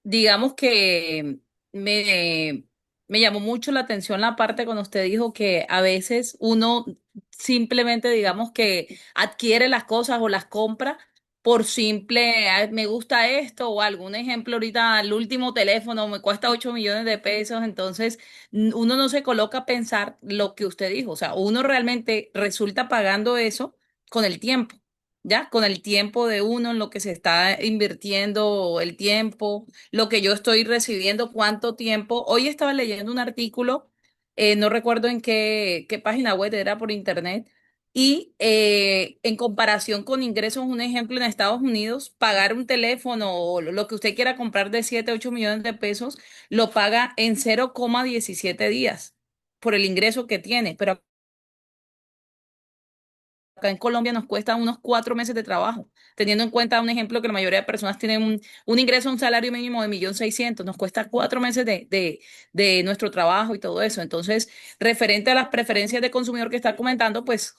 digamos que me, me llamó mucho la atención la parte cuando usted dijo que a veces uno simplemente, digamos que adquiere las cosas o las compra por simple, me gusta esto o algún ejemplo ahorita, el último teléfono me cuesta 8 millones de pesos, entonces uno no se coloca a pensar lo que usted dijo, o sea, uno realmente resulta pagando eso con el tiempo. ¿Ya? Con el tiempo de uno, en lo que se está invirtiendo el tiempo, lo que yo estoy recibiendo, cuánto tiempo. Hoy estaba leyendo un artículo, no recuerdo en qué página web era por internet, y en comparación con ingresos, un ejemplo en Estados Unidos, pagar un teléfono o lo que usted quiera comprar de 7 8 millones de pesos, lo paga en 0,17 días por el ingreso que tiene, pero acá en Colombia nos cuesta unos 4 meses de trabajo, teniendo en cuenta un ejemplo que la mayoría de personas tienen un ingreso, un salario mínimo de 1.600.000, nos cuesta 4 meses de nuestro trabajo y todo eso. Entonces, referente a las preferencias de consumidor que está comentando, pues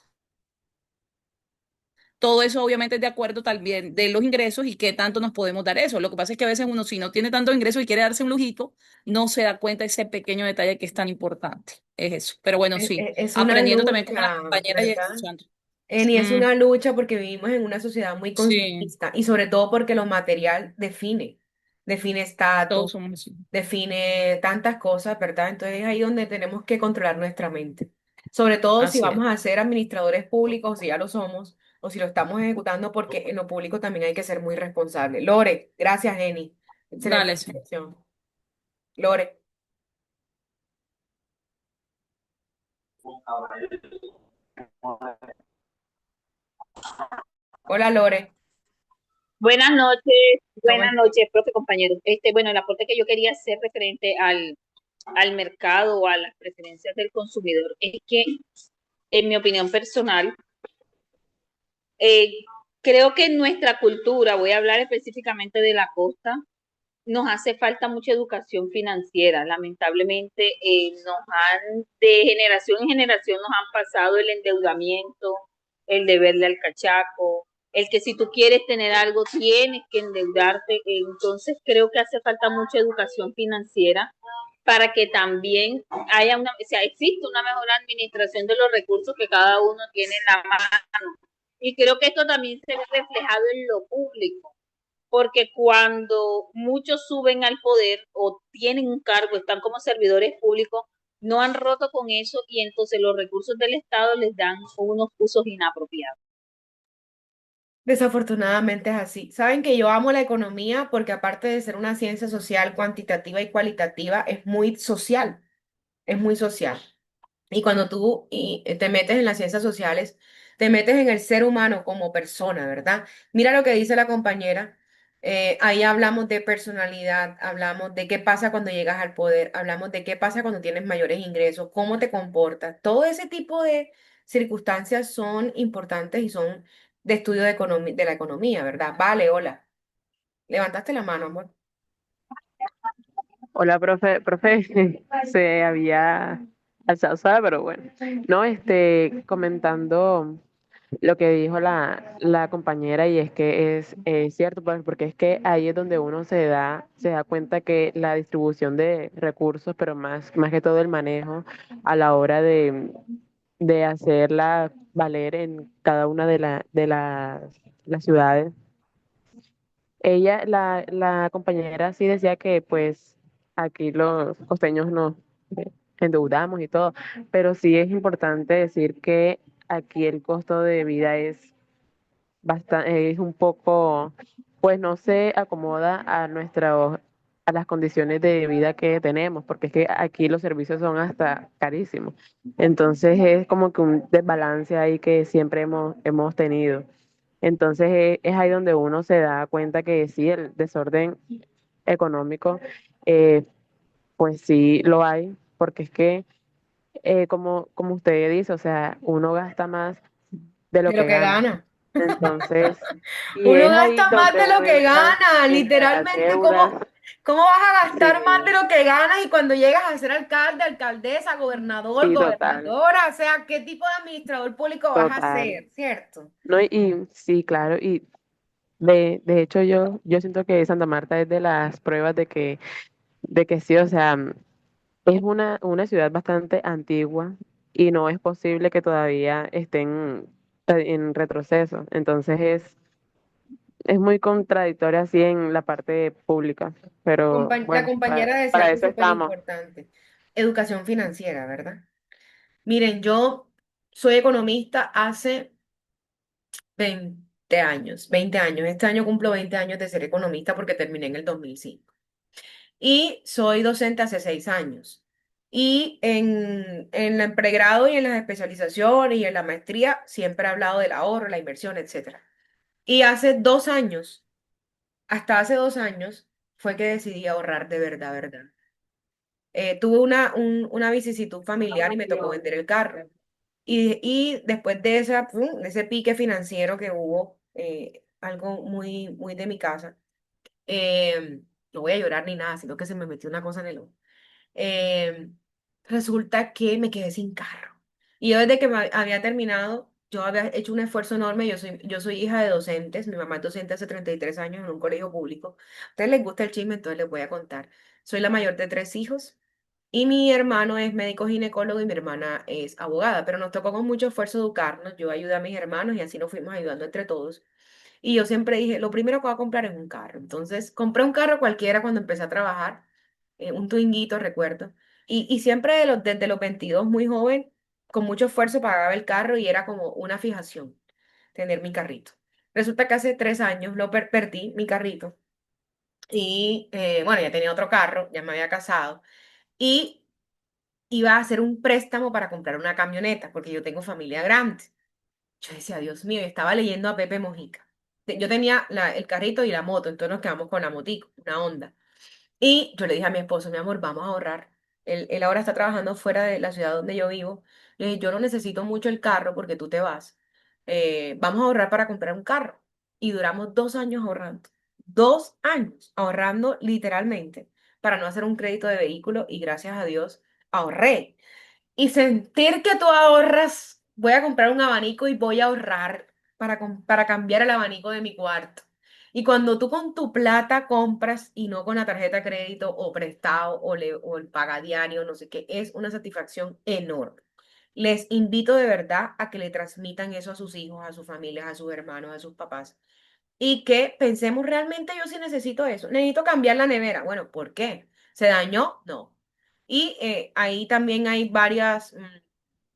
todo eso obviamente es de acuerdo también de los ingresos y qué tanto nos podemos dar eso. Lo que pasa es que a veces uno, si no tiene tantos ingresos y quiere darse un lujito, no se da cuenta de ese pequeño detalle que es tan importante. Es eso. Pero bueno, sí, Es una aprendiendo también con la lucha, compañera y ¿verdad? escuchando. Eni, es Mm, una lucha porque vivimos en una sociedad muy sí. consumista y sobre todo porque lo material define estatus, Todos somos así. define tantas cosas, ¿verdad? Entonces es ahí donde tenemos que controlar nuestra mente. Sobre todo si Así es. vamos a ser administradores públicos, si ya lo somos, o si lo estamos ejecutando, porque en lo público también hay que ser muy responsable. Lore, gracias, Eni. Excelente Dale, sí. explicación. Lore, hola Lore, ¿cómo Buenas estás? noches, profe compañero. Bueno, el aporte que yo quería hacer referente al mercado o a las preferencias del consumidor es que, en mi opinión personal, eh, creo que en nuestra cultura, voy a hablar específicamente de la costa, nos hace falta mucha educación financiera. Lamentablemente, de generación en generación nos han pasado el endeudamiento, el deberle al cachaco. el que si tú quieres tener algo tienes que endeudarte. Entonces creo que hace falta mucha educación financiera para que también haya o sea, existe una mejor administración de los recursos que cada uno tiene en la mano. Y creo que esto también se ve reflejado en lo público, porque cuando muchos suben al poder o tienen un cargo, están como servidores públicos, no han roto con eso y entonces los recursos del Estado les dan unos usos inapropiados. Desafortunadamente es así. Saben que yo amo la economía porque aparte de ser una ciencia social cuantitativa y cualitativa, es muy social, es muy social. Y cuando te metes en las ciencias sociales, te metes en el ser humano como persona, ¿verdad? Mira lo que dice la compañera. Ahí hablamos de personalidad, hablamos de qué pasa cuando llegas al poder, hablamos de qué pasa cuando tienes mayores ingresos, cómo te comportas. Todo ese tipo de circunstancias son importantes y son de estudio de la economía, ¿verdad? Vale, hola. Levantaste la mano, amor. Hola, profe, se había alzado, ¿sabe? Pero bueno, no, comentando lo que dijo la compañera y es que es cierto, pues, porque es que ahí es donde uno se da cuenta que la distribución de recursos, pero más que todo el manejo a la hora de hacerla valer en cada una las ciudades. La compañera sí decía que pues aquí los costeños nos endeudamos y todo, pero sí es importante decir que aquí el costo de vida es un poco, pues no se acomoda a las condiciones de vida que tenemos, porque es que aquí los servicios son hasta carísimos. Entonces es como que un desbalance ahí que siempre hemos tenido. Entonces es ahí donde uno se da cuenta que sí, el desorden económico, eh, pues sí lo hay, porque es que, como usted dice, o sea, uno gasta más de lo De lo que que gana. gana. Entonces, y Uno es ahí gasta más de donde lo que entra gana, en las literalmente. deudas. ¿Cómo vas a gastar más de Sí, lo que ganas y cuando llegas a ser alcalde, alcaldesa, gobernador, sí, total, gobernadora? O sea, ¿qué tipo de administrador público vas a total. ser, cierto? No, y sí, claro, y de hecho yo siento que Santa Marta es de las pruebas de que sí, o sea, es una ciudad bastante antigua y no es posible que todavía estén en retroceso. Entonces es muy contradictoria así en la parte pública, pero La bueno, compañera decía para algo eso súper estamos. importante. Educación financiera, ¿verdad? Miren, yo soy economista hace 20 años, 20 años. Este año cumplo 20 años de ser economista porque terminé en el 2005. Y soy docente hace 6 años. Y en el pregrado y en las especializaciones y en la maestría siempre he hablado del ahorro, la inversión, etcétera. Y hace 2 años, hasta hace 2 años, fue que decidí ahorrar de verdad, verdad. Tuve una vicisitud familiar y me tocó vender el carro. Y después de de ese pique financiero que hubo, algo muy, muy de mi casa, no voy a llorar ni nada, sino que se me metió una cosa en el ojo. eh, Resulta que me quedé sin carro. Y yo desde que había terminado, yo había hecho un esfuerzo enorme. Yo soy hija de docentes. Mi mamá es docente hace 33 años en un colegio público. A ustedes les gusta el chisme, entonces les voy a contar. Soy la mayor de 3 hijos. Y mi hermano es médico ginecólogo y mi hermana es abogada, pero nos tocó con mucho esfuerzo educarnos. Yo ayudé a mis hermanos y así nos fuimos ayudando entre todos. Y yo siempre dije, lo primero que voy a comprar es un carro. Entonces, compré un carro cualquiera cuando empecé a trabajar, un Twinguito, recuerdo. Y siempre desde los 22 muy joven, con mucho esfuerzo pagaba el carro y era como una fijación tener mi carrito. Resulta que hace 3 años perdí mi carrito y bueno, ya tenía otro carro, ya me había casado y iba a hacer un préstamo para comprar una camioneta porque yo tengo familia grande. Yo decía, Dios mío, y estaba leyendo a Pepe Mojica. Yo tenía el carrito y la moto, entonces nos quedamos con la motico, una Honda. Y yo le dije a mi esposo, mi amor, vamos a ahorrar. Él ahora está trabajando fuera de la ciudad donde yo vivo. Le dije, yo no necesito mucho el carro porque tú te vas. Vamos a ahorrar para comprar un carro. Y duramos 2 años ahorrando. 2 años ahorrando literalmente para no hacer un crédito de vehículo y gracias a Dios ahorré. Y sentir que tú ahorras, voy a comprar un abanico y voy a ahorrar para cambiar el abanico de mi cuarto. Y cuando tú con tu plata compras y no con la tarjeta de crédito o prestado o el paga diario, no sé qué, es una satisfacción enorme. Les invito de verdad a que le transmitan eso a sus hijos, a sus familias, a sus hermanos, a sus papás. Y que pensemos realmente yo sí necesito eso. Necesito cambiar la nevera. Bueno, ¿por qué? ¿Se dañó? No. Y ahí también hay varias,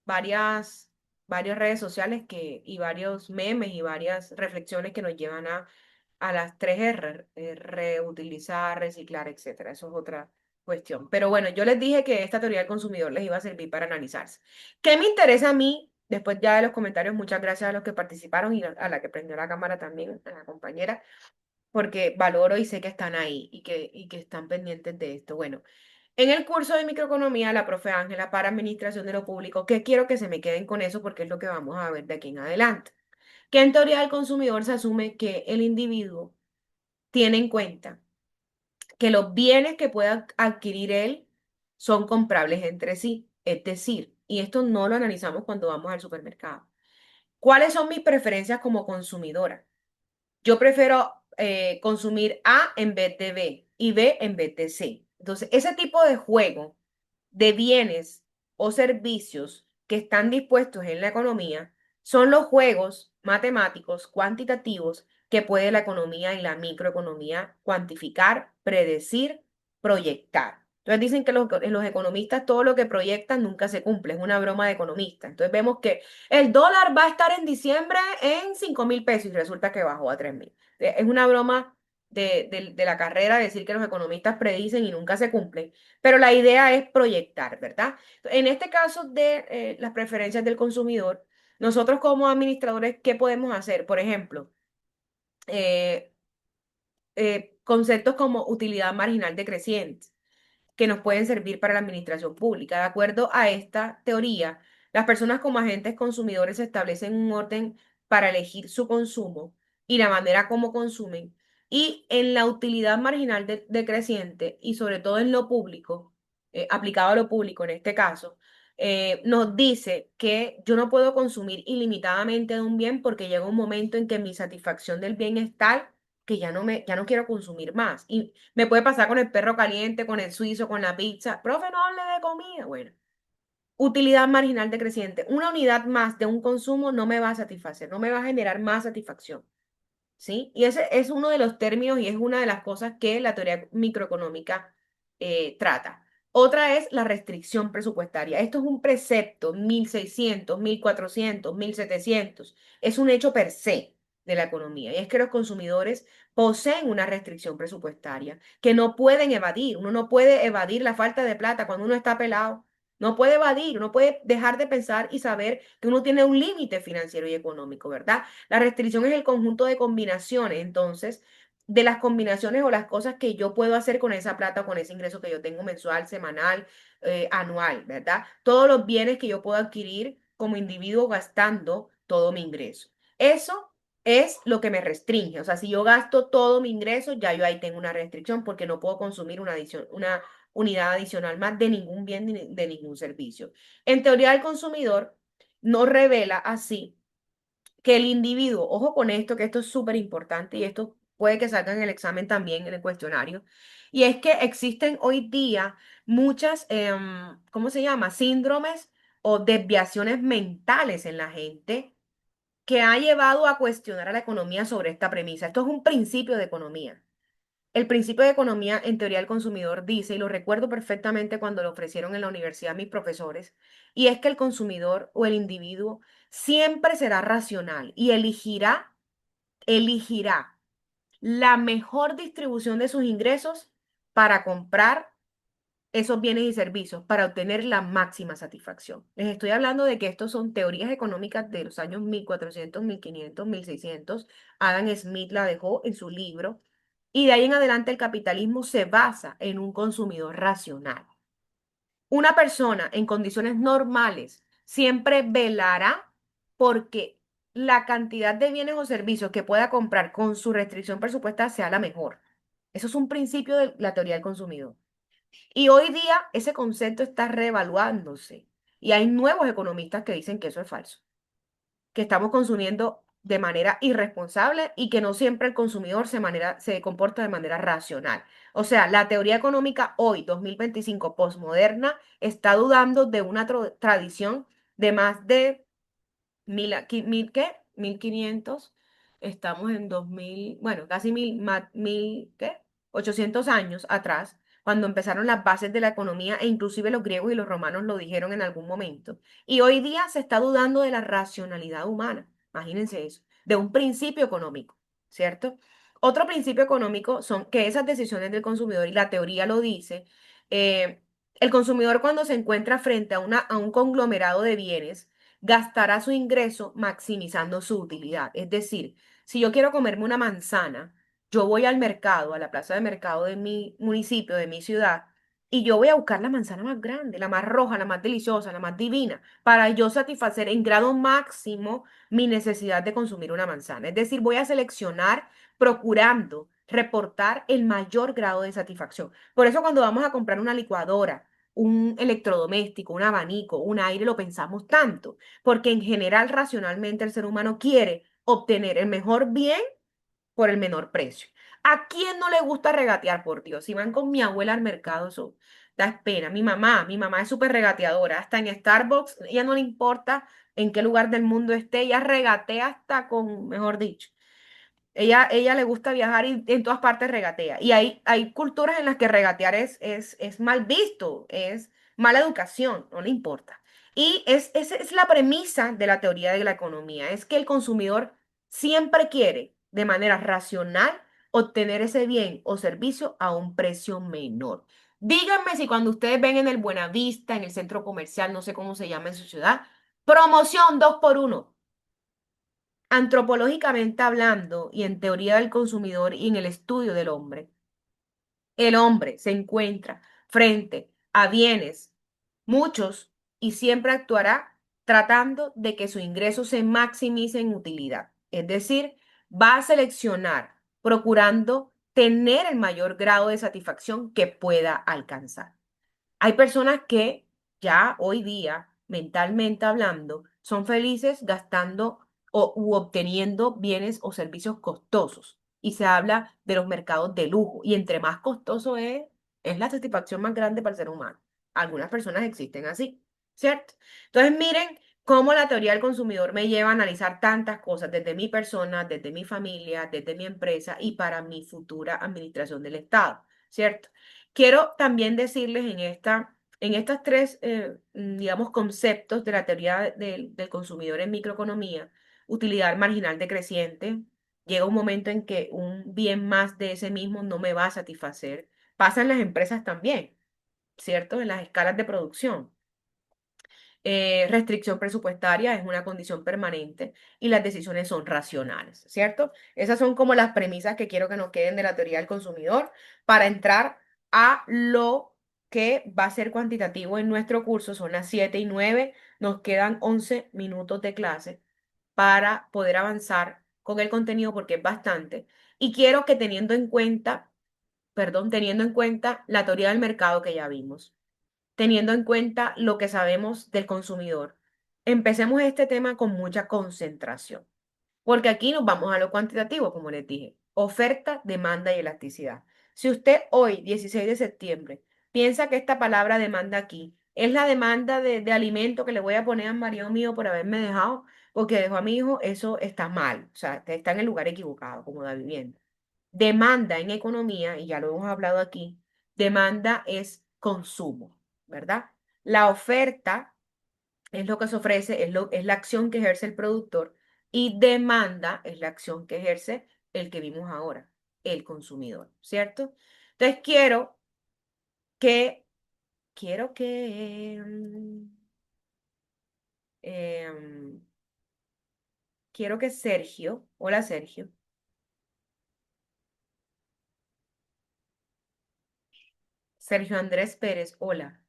varias redes sociales y varios memes y varias reflexiones que nos llevan a las 3 R, reutilizar, reciclar, etcétera. Eso es otra cuestión. Pero bueno, yo les dije que esta teoría del consumidor les iba a servir para analizarse. ¿Qué me interesa a mí? Después ya de los comentarios, muchas gracias a los que participaron y a la que prendió la cámara también, a la compañera, porque valoro y sé que están ahí y que están pendientes de esto. Bueno, en el curso de microeconomía, la profe Ángela para administración de lo público, que quiero que se me queden con eso porque es lo que vamos a ver de aquí en adelante. Que en teoría del consumidor se asume que el individuo tiene en cuenta que los bienes que pueda adquirir él son comprables entre sí. Es decir, y esto no lo analizamos cuando vamos al supermercado. ¿Cuáles son mis preferencias como consumidora? Yo prefiero consumir A en vez de B y B en vez de C. Entonces, ese tipo de juego de bienes o servicios que están dispuestos en la economía son los juegos matemáticos cuantitativos que puede la economía y la microeconomía cuantificar, predecir, proyectar. Entonces dicen que los economistas todo lo que proyectan nunca se cumple, es una broma de economistas. Entonces vemos que el dólar va a estar en diciembre en 5.000 pesos y resulta que bajó a 3.000. Es una broma de la carrera decir que los economistas predicen y nunca se cumplen, pero la idea es proyectar, ¿verdad? En este caso de las preferencias del consumidor, nosotros como administradores, ¿qué podemos hacer? Por ejemplo, eh, conceptos como utilidad marginal decreciente que nos pueden servir para la administración pública. De acuerdo a esta teoría, las personas como agentes consumidores establecen un orden para elegir su consumo y la manera como consumen. Y en la utilidad marginal decreciente y sobre todo en lo público, aplicado a lo público en este caso, nos dice que yo no puedo consumir ilimitadamente de un bien porque llega un momento en que mi satisfacción del bien es tal que ya no quiero consumir más. Y me puede pasar con el perro caliente, con el suizo, con la pizza. Profe, no hable de comida. Bueno, utilidad marginal decreciente. Una unidad más de un consumo no me va a satisfacer, no me va a generar más satisfacción. ¿Sí? Y ese es uno de los términos y es una de las cosas que la teoría microeconómica trata. Otra es la restricción presupuestaria. Esto es un precepto, 1.600, 1.400, 1.700. Es un hecho per se de la economía. Y es que los consumidores poseen una restricción presupuestaria que no pueden evadir. Uno no puede evadir la falta de plata cuando uno está pelado. No puede evadir, uno puede dejar de pensar y saber que uno tiene un límite financiero y económico, ¿verdad? La restricción es el conjunto de combinaciones, entonces, de las combinaciones o las cosas que yo puedo hacer con esa plata o con ese ingreso que yo tengo mensual, semanal, anual, ¿verdad? Todos los bienes que yo puedo adquirir como individuo gastando todo mi ingreso. Eso es lo que me restringe. O sea, si yo gasto todo mi ingreso, ya yo ahí tengo una restricción porque no puedo consumir una unidad adicional más de ningún bien ni de ningún servicio. En teoría, el consumidor no revela así que el individuo, ojo con esto, que esto es súper importante y esto puede que salga en el examen también, en el cuestionario, y es que existen hoy día muchas, ¿cómo se llama? Síndromes o desviaciones mentales en la gente que ha llevado a cuestionar a la economía sobre esta premisa. Esto es un principio de economía. El principio de economía en teoría del consumidor dice, y lo recuerdo perfectamente cuando lo ofrecieron en la universidad mis profesores, y es que el consumidor o el individuo siempre será racional y elegirá la mejor distribución de sus ingresos para comprar esos bienes y servicios, para obtener la máxima satisfacción. Les estoy hablando de que estos son teorías económicas de los años 1400, 1500, 1600. Adam Smith la dejó en su libro. Y de ahí en adelante el capitalismo se basa en un consumidor racional. Una persona en condiciones normales siempre velará porque la cantidad de bienes o servicios que pueda comprar con su restricción presupuestaria sea la mejor. Eso es un principio de la teoría del consumidor. Y hoy día ese concepto está reevaluándose y hay nuevos economistas que dicen que eso es falso, que estamos consumiendo de manera irresponsable y que no siempre el consumidor se comporta de manera racional. O sea, la teoría económica hoy, 2025, postmoderna, está dudando de una tradición de más de ¿qué? 1500, estamos en 2000, bueno, casi ¿qué? 800 años atrás, cuando empezaron las bases de la economía, e inclusive los griegos y los romanos lo dijeron en algún momento. Y hoy día se está dudando de la racionalidad humana, imagínense eso, de un principio económico, ¿cierto? Otro principio económico son que esas decisiones del consumidor, y la teoría lo dice, eh, el consumidor cuando se encuentra frente a un conglomerado de bienes, gastará su ingreso maximizando su utilidad. Es decir, si yo quiero comerme una manzana, yo voy al mercado, a la plaza de mercado de mi municipio, de mi ciudad, y yo voy a buscar la manzana más grande, la más roja, la más deliciosa, la más divina, para yo satisfacer en grado máximo mi necesidad de consumir una manzana. Es decir, voy a seleccionar procurando reportar el mayor grado de satisfacción. Por eso cuando vamos a comprar una licuadora, un electrodoméstico, un abanico, un aire, lo pensamos tanto, porque en general racionalmente el ser humano quiere obtener el mejor bien por el menor precio. ¿A quién no le gusta regatear, por Dios? Si van con mi abuela al mercado, eso da pena. Mi mamá es súper regateadora, hasta en Starbucks, ella no le importa en qué lugar del mundo esté, ella regatea hasta con, mejor dicho. Ella le gusta viajar y en todas partes regatea. Y hay culturas en las que regatear es mal visto, es mala educación, no le importa. Y esa es la premisa de la teoría de la economía, es que el consumidor siempre quiere, de manera racional, obtener ese bien o servicio a un precio menor. Díganme si cuando ustedes ven en el Buenavista, en el centro comercial, no sé cómo se llama en su ciudad, promoción 2 por 1. Antropológicamente hablando y en teoría del consumidor y en el estudio del hombre, el hombre se encuentra frente a bienes, muchos, y siempre actuará tratando de que su ingreso se maximice en utilidad. Es decir, va a seleccionar procurando tener el mayor grado de satisfacción que pueda alcanzar. Hay personas que ya hoy día, mentalmente hablando, son felices gastando u obteniendo bienes o servicios costosos. Y se habla de los mercados de lujo. Y entre más costoso es la satisfacción más grande para el ser humano. Algunas personas existen así, ¿cierto? Entonces, miren cómo la teoría del consumidor me lleva a analizar tantas cosas desde mi persona, desde mi familia, desde mi empresa y para mi futura administración del Estado, ¿cierto? Quiero también decirles en estas tres, digamos, conceptos de la teoría del consumidor en microeconomía, utilidad marginal decreciente, llega un momento en que un bien más de ese mismo no me va a satisfacer. Pasa en las empresas también, ¿cierto? En las escalas de producción. Restricción presupuestaria es una condición permanente y las decisiones son racionales, ¿cierto? Esas son como las premisas que quiero que nos queden de la teoría del consumidor para entrar a lo que va a ser cuantitativo en nuestro curso. Son las 7:09, nos quedan 11 minutos de clase para poder avanzar con el contenido porque es bastante. Y quiero que teniendo en cuenta la teoría del mercado que ya vimos, teniendo en cuenta lo que sabemos del consumidor. Empecemos este tema con mucha concentración, porque aquí nos vamos a lo cuantitativo, como les dije, oferta, demanda y elasticidad. Si usted hoy, 16 de septiembre, piensa que esta palabra demanda aquí es la demanda de alimento que le voy a poner al marido mío por haberme dejado, porque dejó a mi hijo, eso está mal, o sea, está en el lugar equivocado, como da vivienda. Demanda en economía, y ya lo hemos hablado aquí, demanda es consumo, ¿verdad? La oferta es lo que se ofrece, es la acción que ejerce el productor y demanda es la acción que ejerce el que vimos ahora, el consumidor, ¿cierto? Entonces que, quiero que, em, quiero que Sergio, hola Sergio, Sergio Andrés Pérez, hola,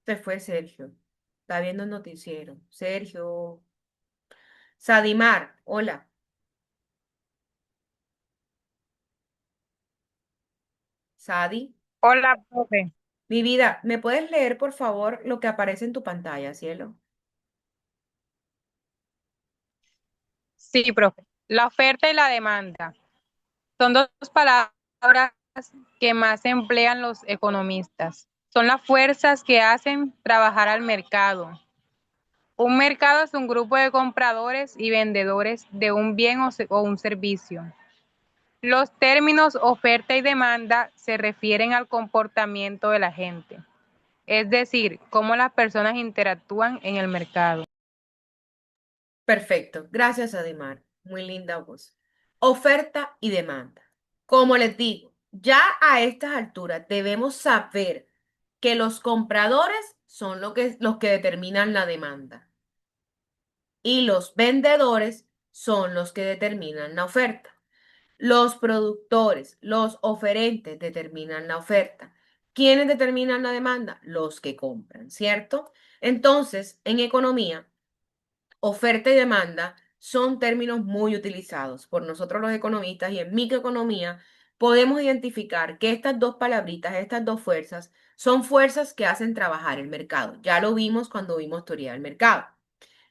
se fue Sergio, está viendo el noticiero, Sergio, Sadimar, hola. Sadi, Hola, profe. mi vida, ¿me puedes leer por favor lo que aparece en tu pantalla, cielo? Sí, profe. La oferta y la demanda son dos palabras que más emplean los economistas. Son las fuerzas que hacen trabajar al mercado. Un mercado es un grupo de compradores y vendedores de un bien o un servicio. Los términos oferta y demanda se refieren al comportamiento de la gente, es decir, cómo las personas interactúan en el mercado. Perfecto. Gracias, Ademar. Muy linda voz. Oferta y demanda. Como les digo, ya a estas alturas debemos saber que los compradores son los que determinan la demanda y los vendedores son los que determinan la oferta. Los productores, los oferentes determinan la oferta. ¿Quiénes determinan la demanda? Los que compran, ¿cierto? Entonces, en economía, oferta y demanda son términos muy utilizados por nosotros los economistas y en microeconomía podemos identificar que estas dos palabritas, estas dos fuerzas, son fuerzas que hacen trabajar el mercado. Ya lo vimos cuando vimos teoría del mercado.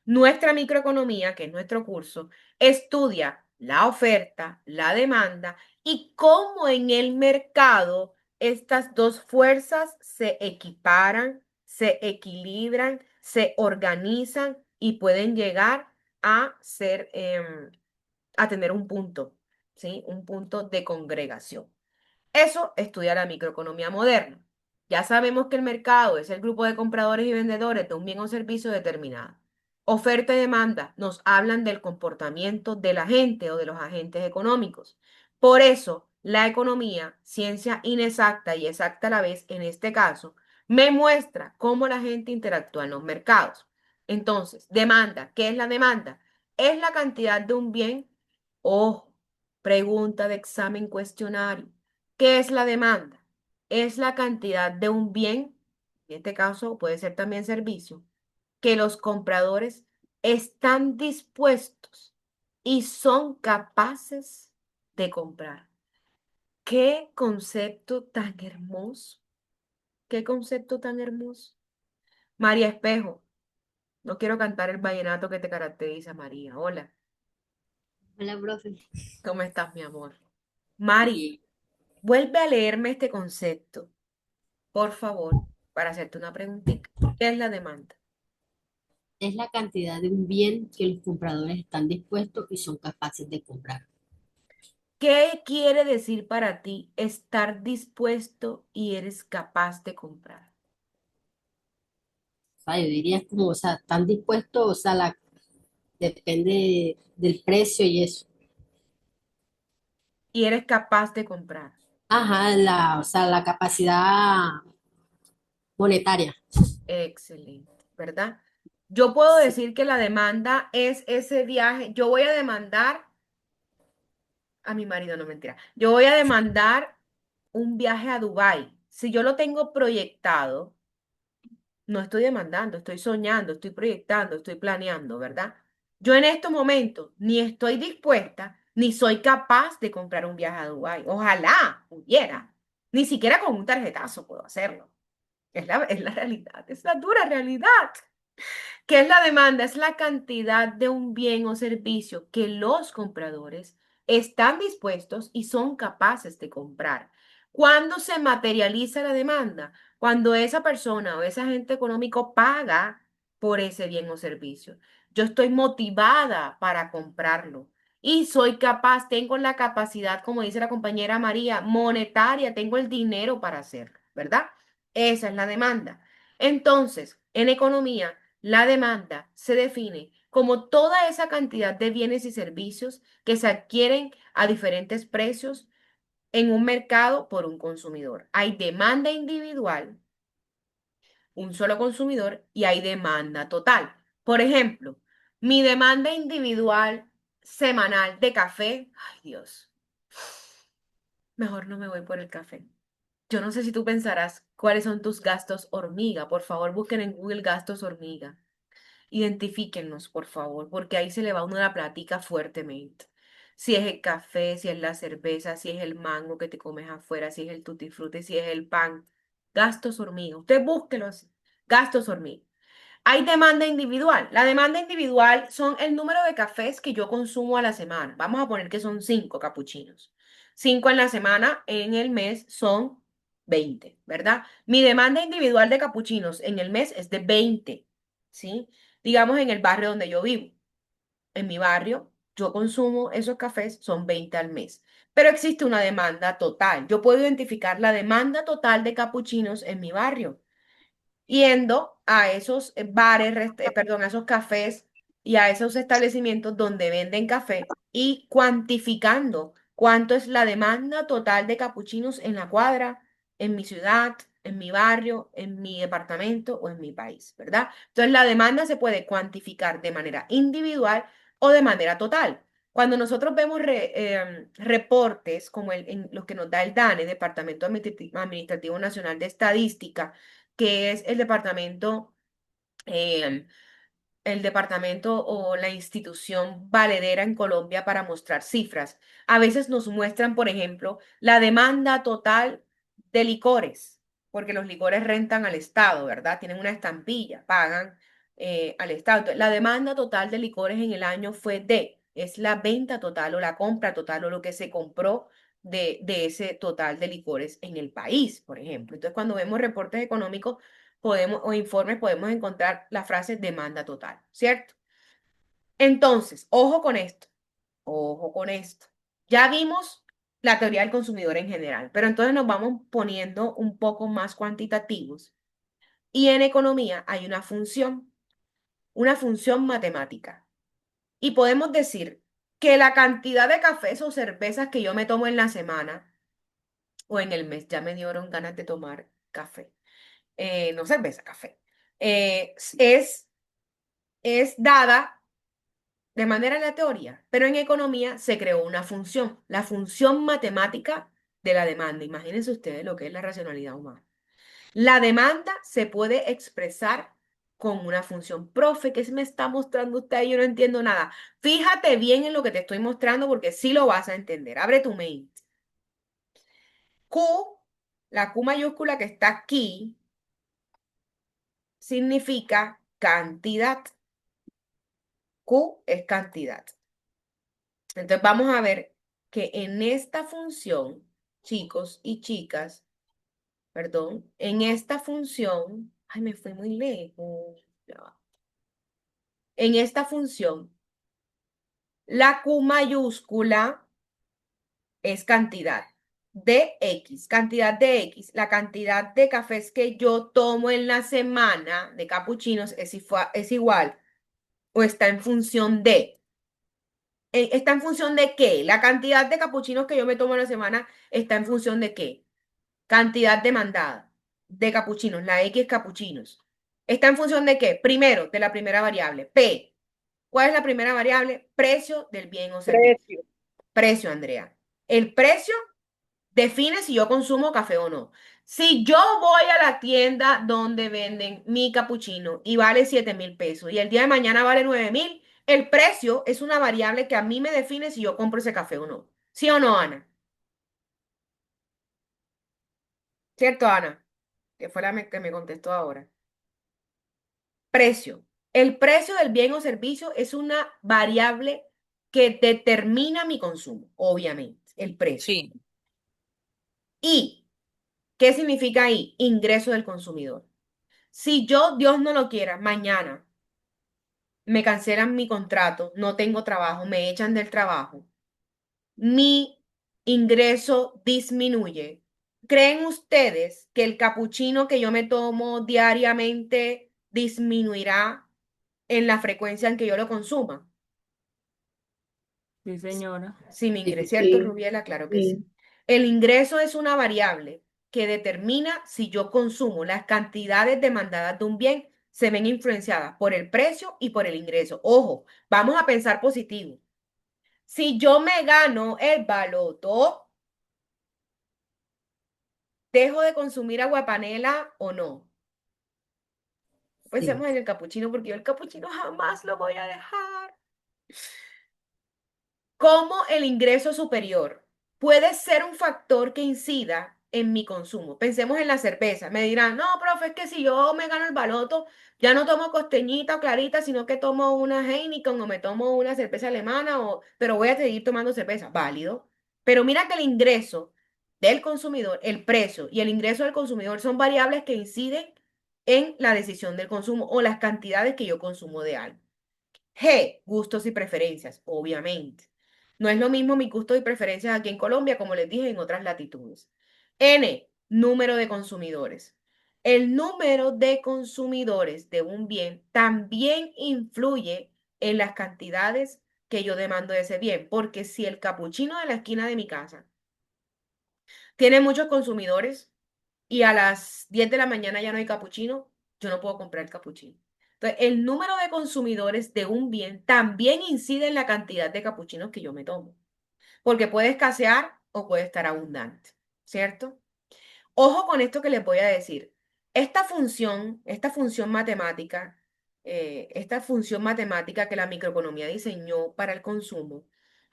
Nuestra microeconomía, que es nuestro curso, estudia la oferta, la demanda y cómo en el mercado estas dos fuerzas se equiparan, se equilibran, se organizan y pueden llegar a ser, a tener un punto, ¿sí? Un punto de congregación. Eso estudia la microeconomía moderna. Ya sabemos que el mercado es el grupo de compradores y vendedores de un bien o servicio determinado. Oferta y demanda nos hablan del comportamiento de la gente o de los agentes económicos. Por eso, la economía, ciencia inexacta y exacta a la vez, en este caso, me muestra cómo la gente interactúa en los mercados. Entonces, demanda, ¿qué es la demanda? Es la cantidad de un bien. Ojo, pregunta de examen cuestionario. ¿Qué es la demanda? Es la cantidad de un bien, en este caso puede ser también servicio, que los compradores están dispuestos y son capaces de comprar. ¡Qué concepto tan hermoso! ¡Qué concepto tan hermoso! María Espejo, no quiero cantar el vallenato que te caracteriza, María. Hola, Hola, profe. ¿cómo estás, mi amor? Mari, vuelve a leerme este concepto, por favor, para hacerte una preguntita. ¿Qué es la demanda? Es la cantidad de un bien que los compradores están dispuestos y son capaces de comprar. ¿Qué quiere decir para ti estar dispuesto y eres capaz de comprar? O sea, yo diría como, o sea, están dispuestos, o sea, depende del precio y eso. Y eres capaz de comprar. Ajá, o sea, la capacidad monetaria. Excelente, ¿verdad? Yo puedo Sí. decir que la demanda es ese viaje. Yo voy a demandar a mi marido, no mentira. Yo voy a demandar un viaje a Dubái. Si yo lo tengo proyectado, no estoy demandando, estoy soñando, estoy proyectando, estoy planeando, ¿verdad? Yo en estos momentos ni estoy dispuesta, ni soy capaz de comprar un viaje a Dubái. Ojalá pudiera. Ni siquiera con un tarjetazo puedo hacerlo. Es la realidad, es la dura realidad. ¿Qué es la demanda? Es la cantidad de un bien o servicio que los compradores están dispuestos y son capaces de comprar. ¿Cuándo se materializa la demanda? Cuando esa persona o ese agente económico paga por ese bien o servicio. Yo estoy motivada para comprarlo y soy capaz, tengo la capacidad, como dice la compañera María, monetaria, tengo el dinero para hacerlo, ¿verdad? Esa es la demanda. Entonces, en economía, la demanda se define como toda esa cantidad de bienes y servicios que se adquieren a diferentes precios en un mercado por un consumidor. Hay demanda individual, un solo consumidor, y hay demanda total. Por ejemplo, mi demanda individual semanal de café, ay Dios, mejor no me voy por el café. Yo no sé si tú pensarás cuáles son tus gastos hormiga. Por favor, busquen en Google gastos hormiga. Identifíquennos, por favor, porque ahí se le va a uno la platica fuertemente. Si es el café, si es la cerveza, si es el mango que te comes afuera, si es el tutti frutti, si es el pan. Gastos hormiga. Usted búsquelo así. Gastos hormiga. Hay demanda individual. La demanda individual son el número de cafés que yo consumo a la semana. Vamos a poner que son 5 capuchinos. 5 en la semana, en el mes son 20, ¿verdad? Mi demanda individual de capuchinos en el mes es de 20, ¿sí? Digamos en el barrio donde yo vivo. En mi barrio, yo consumo esos cafés, son 20 al mes. Pero existe una demanda total. Yo puedo identificar la demanda total de capuchinos en mi barrio yendo a esos bares, perdón, a esos cafés y a esos establecimientos donde venden café y cuantificando cuánto es la demanda total de capuchinos en la cuadra, en mi ciudad, en mi barrio, en mi departamento o en mi país, ¿verdad? Entonces la demanda se puede cuantificar de manera individual o de manera total. Cuando nosotros vemos reportes como en los que nos da el DANE, Departamento Administrativo Nacional de Estadística, que es eh, el departamento o la institución valedera en Colombia para mostrar cifras. A veces nos muestran, por ejemplo, la demanda total de licores, porque los licores rentan al Estado, ¿verdad? Tienen una estampilla, pagan al Estado. Entonces, la demanda total de licores en el año es la venta total o la compra total o lo que se compró de ese total de licores en el país, por ejemplo. Entonces, cuando vemos reportes económicos, podemos, o informes, podemos encontrar la frase demanda total, ¿cierto? Entonces, ojo con esto, ojo con esto. Ya vimos la teoría del consumidor en general, pero entonces nos vamos poniendo un poco más cuantitativos. Y en economía hay una función matemática. Y podemos decir que la cantidad de cafés o cervezas que yo me tomo en la semana o en el mes, ya me dieron ganas de tomar café, no cerveza, café, es dada de manera aleatoria, pero en economía se creó una función, la función matemática de la demanda. Imagínense ustedes lo que es la racionalidad humana. La demanda se puede expresar con una función. Profe, ¿qué se me está mostrando usted? Yo no entiendo nada. Fíjate bien en lo que te estoy mostrando porque sí lo vas a entender. Abre tu mente. Q, la Q mayúscula que está aquí, significa cantidad. Q es cantidad. Entonces vamos a ver que en esta función, chicos y chicas, perdón, en esta función, ay, me fui muy lejos. Ya va. En esta función, la Q mayúscula es cantidad de X, cantidad de X, la cantidad de cafés que yo tomo en la semana de capuchinos es igual o está en función de. ¿Está en función de qué? La cantidad de capuchinos que yo me tomo a la semana está en función de qué. Cantidad demandada de capuchinos, la X capuchinos. ¿Está en función de qué? Primero, de la primera variable, P. ¿Cuál es la primera variable? Precio del bien o servicio. Precio. Precio, Andrea. El precio define si yo consumo café o no. Si yo voy a la tienda donde venden mi capuchino y vale 7.000 pesos y el día de mañana vale 9.000, el precio es una variable que a mí me define si yo compro ese café o no. ¿Sí o no, Ana? ¿Cierto, Ana? Que fue que me contestó ahora. Precio. El precio del bien o servicio es una variable que determina mi consumo, obviamente, el precio. Sí. ¿Y qué significa ahí? Ingreso del consumidor. Si yo, Dios no lo quiera, mañana me cancelan mi contrato, no tengo trabajo, me echan del trabajo, mi ingreso disminuye. ¿Creen ustedes que el capuchino que yo me tomo diariamente disminuirá en la frecuencia en que yo lo consuma? Sí, señora. Sí, mi ingreso, ¿cierto, Sí, Rubiela? Claro que sí. sí. El ingreso es una variable que determina si yo consumo. Las cantidades demandadas de un bien se ven influenciadas por el precio y por el ingreso. Ojo, vamos a pensar positivo. Si yo me gano el baloto, ¿dejo de consumir agua panela o no? Sí. Pensemos en el capuchino porque yo el capuchino jamás lo voy a dejar. ¿Cómo el ingreso superior puede ser un factor que incida en mi consumo. Pensemos en la cerveza. Me dirán, no, profe, es que si yo me gano el baloto, ya no tomo costeñita o clarita, sino que tomo una Heineken o me tomo una cerveza alemana, pero voy a seguir tomando cerveza. Válido. Pero mira que el ingreso del consumidor, el precio y el ingreso del consumidor son variables que inciden en la decisión del consumo o las cantidades que yo consumo de algo. G, gustos y preferencias, obviamente. No es lo mismo mis gustos y preferencias aquí en Colombia, como les dije, en otras latitudes. N, número de consumidores. El número de consumidores de un bien también influye en las cantidades que yo demando de ese bien, porque si el capuchino de la esquina de mi casa tiene muchos consumidores y a las 10 de la mañana ya no hay capuchino, yo no puedo comprar el capuchino. Entonces, el número de consumidores de un bien también incide en la cantidad de capuchinos que yo me tomo, porque puede escasear o puede estar abundante, ¿cierto? Ojo con esto que les voy a decir. Esta función matemática que la microeconomía diseñó para el consumo,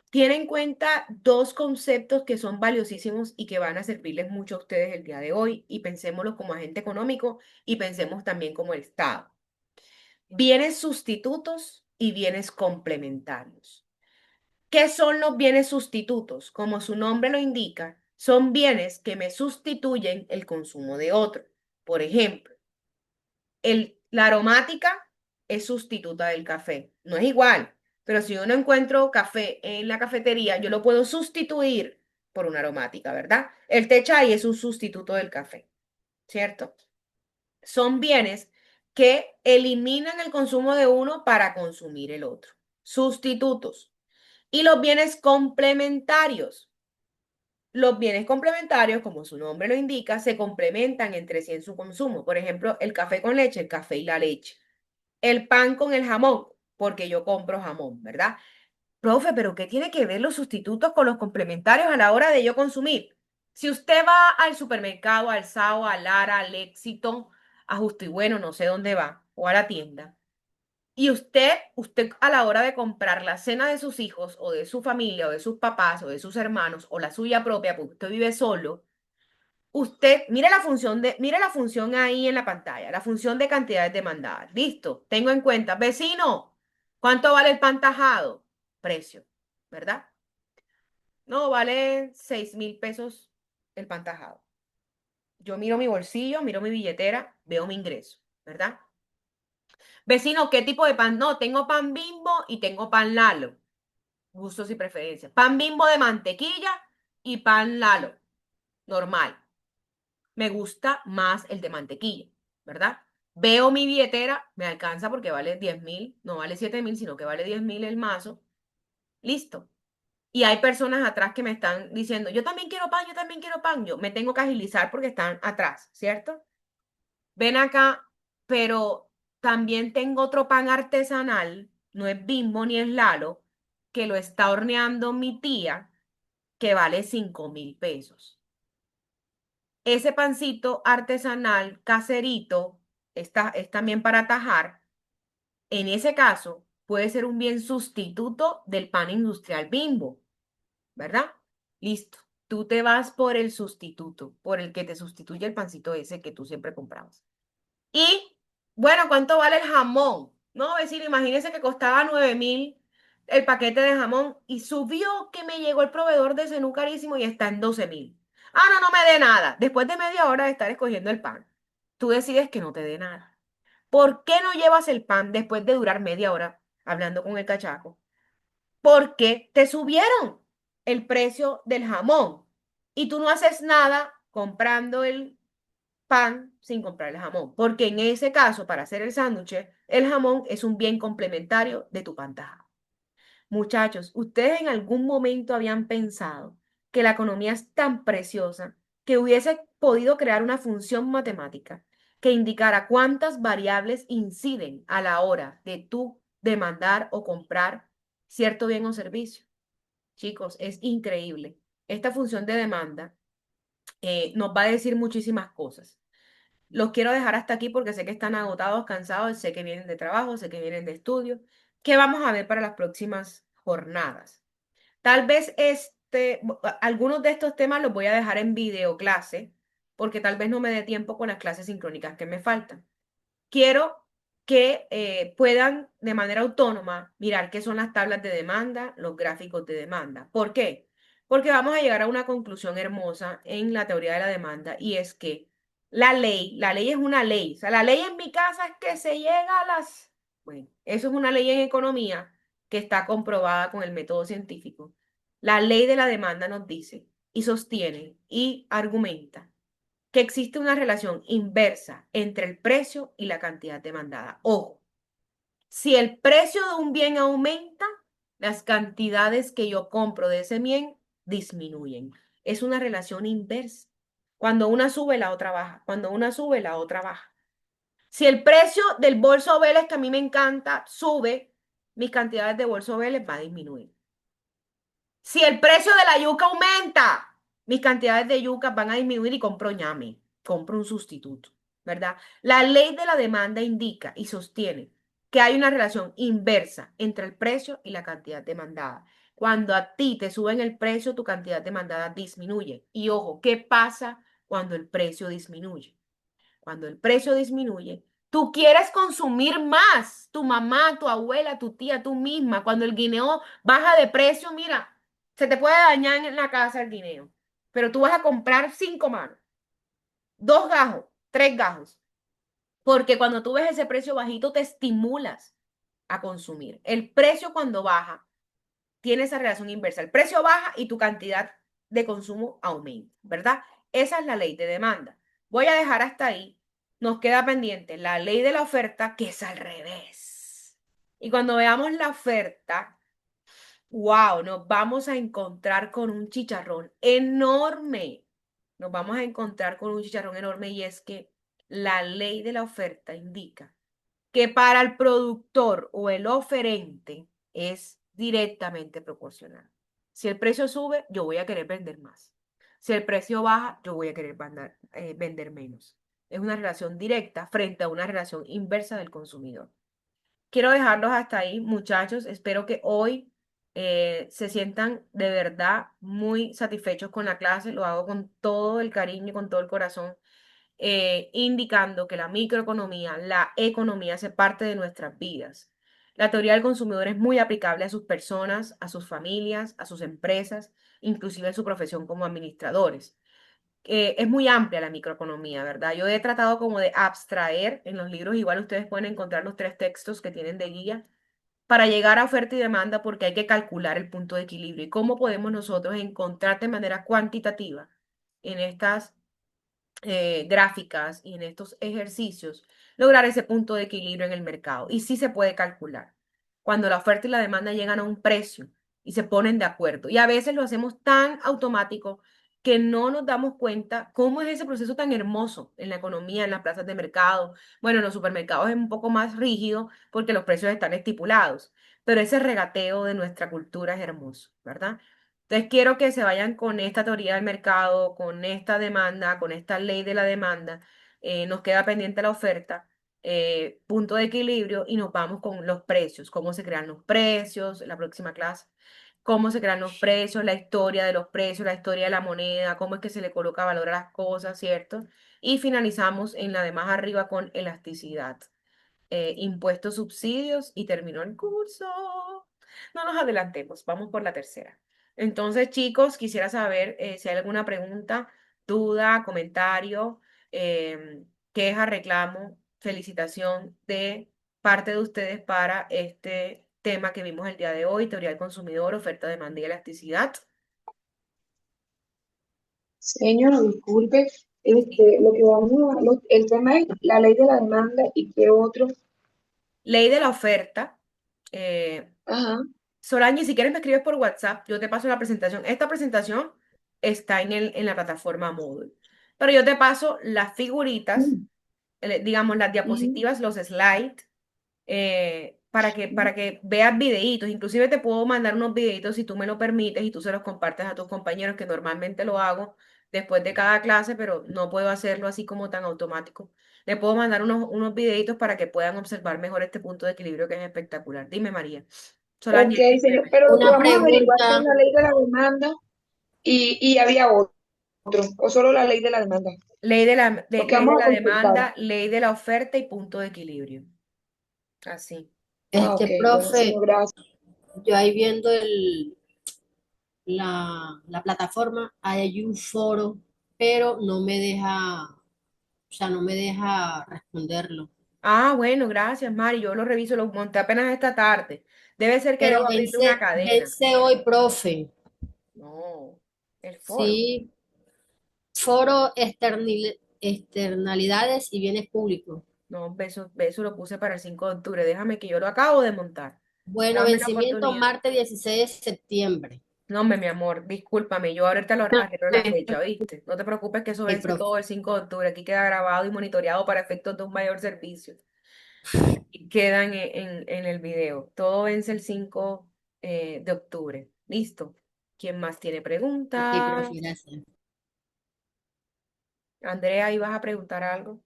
tiene en cuenta dos conceptos que son valiosísimos y que van a servirles mucho a ustedes el día de hoy, y pensémoslo como agente económico y pensemos también como el Estado. Bienes sustitutos y bienes complementarios. ¿Qué son los bienes sustitutos? Como su nombre lo indica, son bienes que me sustituyen el consumo de otro. Por ejemplo, la aromática es sustituta del café. No es igual, pero si yo no encuentro café en la cafetería, yo lo puedo sustituir por una aromática, ¿verdad? El té chai es un sustituto del café, ¿cierto? Son bienes que eliminan el consumo de uno para consumir el otro. Sustitutos. Y los bienes complementarios. Los bienes complementarios, como su nombre lo indica, se complementan entre sí en su consumo. Por ejemplo, el café con leche, el café y la leche. El pan con el jamón, porque yo compro jamón, ¿verdad? Profe, pero ¿qué tiene que ver los sustitutos con los complementarios a la hora de yo consumir? Si usted va al supermercado, al Sao, al Lara, al Éxito, a Justo y Bueno, no sé dónde va, o a la tienda, y usted a la hora de comprar la cena de sus hijos o de su familia o de sus papás o de sus hermanos o la suya propia, porque usted vive solo, usted, mire la función ahí en la pantalla, la función de cantidades demandadas. Listo, tengo en cuenta, vecino, ¿cuánto vale el pan tajado? Precio, ¿verdad? No, vale 6.000 pesos el pan tajado. Yo miro mi bolsillo, miro mi billetera, veo mi ingreso, ¿verdad? Vecino, ¿qué tipo de pan? No, tengo pan Bimbo y tengo pan Lalo. Gustos y preferencias. Pan Bimbo de mantequilla y pan Lalo, normal. Me gusta más el de mantequilla, ¿verdad? Veo mi billetera, me alcanza porque vale 10.000, no vale 7.000, sino que vale 10.000 el mazo. Listo. Y hay personas atrás que me están diciendo, yo también quiero pan, yo también quiero pan. Yo me tengo que agilizar porque están atrás, ¿cierto? Ven acá, pero también tengo otro pan artesanal, no es Bimbo ni es Lalo, que lo está horneando mi tía, que vale 5.000 pesos. Ese pancito artesanal, caserito, es también para tajar. En ese caso, puede ser un bien sustituto del pan industrial Bimbo, ¿verdad? Listo. Tú te vas por el sustituto, por el que te sustituye el pancito ese que tú siempre comprabas. Y, bueno, ¿cuánto vale el jamón? No, vecino, imagínese que costaba 9.000 el paquete de jamón y subió que me llegó el proveedor de Zenú carísimo y está en 12.000. Ah, no, no me dé nada. Después de media hora de estar escogiendo el pan, tú decides que no te dé nada. ¿Por qué no llevas el pan después de durar media hora hablando con el cachaco? Porque te subieron el precio del jamón y tú no haces nada comprando el pan sin comprar el jamón, porque en ese caso, para hacer el sándwich, el jamón es un bien complementario de tu pan tajado. Muchachos, ¿ustedes en algún momento habían pensado que la economía es tan preciosa que hubiese podido crear una función matemática que indicara cuántas variables inciden a la hora de tú demandar o comprar cierto bien o servicio? Chicos, es increíble. Esta función de demanda nos va a decir muchísimas cosas. Los quiero dejar hasta aquí porque sé que están agotados, cansados, sé que vienen de trabajo, sé que vienen de estudio. ¿Qué vamos a ver para las próximas jornadas? Tal vez es algunos de estos temas los voy a dejar en video clase, porque tal vez no me dé tiempo con las clases sincrónicas que me faltan. Quiero que puedan de manera autónoma mirar qué son las tablas de demanda, los gráficos de demanda. ¿Por qué? Porque vamos a llegar a una conclusión hermosa en la teoría de la demanda y es que la ley es una ley. O sea, la ley en mi casa es que se llega a las... Bueno, eso es una ley en economía que está comprobada con el método científico. La ley de la demanda nos dice y sostiene y argumenta que existe una relación inversa entre el precio y la cantidad demandada. Ojo, si el precio de un bien aumenta, las cantidades que yo compro de ese bien disminuyen. Es una relación inversa. Cuando una sube, la otra baja. Cuando una sube, la otra baja. Si el precio del bolso Vélez, que a mí me encanta, sube, mis cantidades de bolso Vélez va a disminuir. Si el precio de la yuca aumenta, mis cantidades de yuca van a disminuir y compro ñame, compro un sustituto, ¿verdad? La ley de la demanda indica y sostiene que hay una relación inversa entre el precio y la cantidad demandada. Cuando a ti te suben el precio, tu cantidad demandada disminuye. Y ojo, ¿qué pasa cuando el precio disminuye? Cuando el precio disminuye, tú quieres consumir más. Tu mamá, tu abuela, tu tía, tú misma. Cuando el guineo baja de precio, mira, se te puede dañar en la casa el guineo. Pero tú vas a comprar 5 manos, 2 gajos, 3 gajos. Porque cuando tú ves ese precio bajito, te estimulas a consumir. El precio cuando baja tiene esa relación inversa. El precio baja y tu cantidad de consumo aumenta, ¿verdad? Esa es la ley de demanda. Voy a dejar hasta ahí. Nos queda pendiente la ley de la oferta, que es al revés. Y cuando veamos la oferta, wow, nos vamos a encontrar con un chicharrón enorme. Nos vamos a encontrar con un chicharrón enorme y es que la ley de la oferta indica que para el productor o el oferente es directamente proporcional. Si el precio sube, yo voy a querer vender más. Si el precio baja, yo voy a querer vender menos. Es una relación directa frente a una relación inversa del consumidor. Quiero dejarlos hasta ahí, muchachos. Espero que hoy se sientan de verdad muy satisfechos con la clase. Lo hago con todo el cariño y con todo el corazón, indicando que la microeconomía, la economía hace parte de nuestras vidas. La teoría del consumidor es muy aplicable a sus personas, a sus familias, a sus empresas, inclusive a su profesión como administradores. Es muy amplia la microeconomía, ¿verdad? Yo he tratado como de abstraer en los libros, igual ustedes pueden encontrar los 3 textos que tienen de guía, para llegar a oferta y demanda, porque hay que calcular el punto de equilibrio y cómo podemos nosotros encontrar de manera cuantitativa en estas gráficas y en estos ejercicios, lograr ese punto de equilibrio en el mercado. Y sí se puede calcular cuando la oferta y la demanda llegan a un precio y se ponen de acuerdo. Y a veces lo hacemos tan automático que no nos damos cuenta cómo es ese proceso tan hermoso en la economía, en las plazas de mercado. Bueno, en los supermercados es un poco más rígido porque los precios están estipulados, pero ese regateo de nuestra cultura es hermoso, ¿verdad? Entonces quiero que se vayan con esta teoría del mercado, con esta demanda, con esta ley de la demanda. Nos queda pendiente la oferta, punto de equilibrio y nos vamos con los precios, cómo se crean los precios, la próxima clase, cómo se crean los precios, la historia de los precios, la historia de la moneda, cómo es que se le coloca valor a las cosas, ¿cierto? Y finalizamos en la de más arriba con elasticidad, impuestos, subsidios y terminó el curso. No nos adelantemos, vamos por la tercera. Entonces, chicos, quisiera saber si hay alguna pregunta, duda, comentario, queja, reclamo, felicitación de parte de ustedes para este tema que vimos el día de hoy, teoría del consumidor, oferta, demanda y elasticidad. Señor, disculpe, lo que el tema es la ley de la demanda y qué otro. Ley de la oferta. Ajá. Solange, si quieres me escribes por WhatsApp, yo te paso la presentación. Esta presentación está en la plataforma Moodle, pero yo te paso las figuritas, digamos las diapositivas, los slides, para que veas videitos. Inclusive te puedo mandar unos videitos si tú me lo permites y tú se los compartes a tus compañeros, que normalmente lo hago después de cada clase, pero no puedo hacerlo así como tan automático. Le puedo mandar unos videitos para que puedan observar mejor este punto de equilibrio que es espectacular. Dime, María. Ok, señor, pero lo que Una vamos a averiguar con pregunta, la ley de la demanda y había otro, o solo la ley de la demanda. Ley de la, Porque ley de vamos a la consultar. demanda, ley de la oferta y punto de equilibrio. Así. Ok, buenísimo, Profe, gracias. yo ahí viendo la plataforma, hay un foro, pero no me deja, o sea, no me deja responderlo. Ah, bueno, gracias, Mari. Yo lo reviso, lo monté apenas esta tarde. Debe ser que Pero debo abrirle una cadena. vence hoy, profe. No, el foro. Sí, foro externalidades y bienes públicos. No, eso lo puse para el 5 de octubre. Déjame que yo lo acabo de montar. Bueno, Dame la vencimiento oportunidad. martes 16 de septiembre. No, mi amor, discúlpame, yo ahorita lo arreglo la fecha, ¿viste? No te preocupes que eso Ok, vence profe. todo el 5 de octubre. Aquí queda grabado y monitoreado para efectos de un mayor servicio. Y quedan en el video. Todo vence el 5 de octubre. ¿Listo? ¿Quién más tiene Ok, profe, preguntas? gracias. Andrea, ¿ibas a preguntar algo?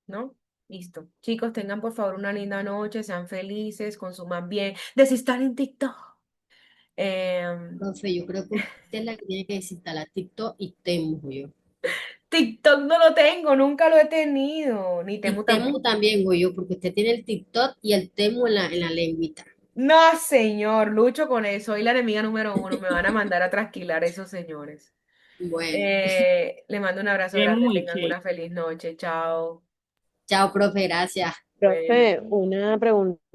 ¿No? Listo. Chicos, tengan por favor una linda noche, sean felices, consuman bien, desinstalen en TikTok. Em, Profe, yo creo que usted es la que tiene que desinstalar TikTok y Temu, yo. TikTok no lo tengo, nunca lo he tenido, ni Y Temu Temu tampoco. también, yo, porque usted tiene el TikTok y el Temu en la lengüita. No, señor, lucho con eso. Soy la enemiga número uno. Me van a mandar a trasquilar esos señores. Bueno, Le mando un abrazo Es grande. muy Tengan chévere. una feliz noche. Chao. chao, profe, gracias. Bueno. Profe, una pregunta.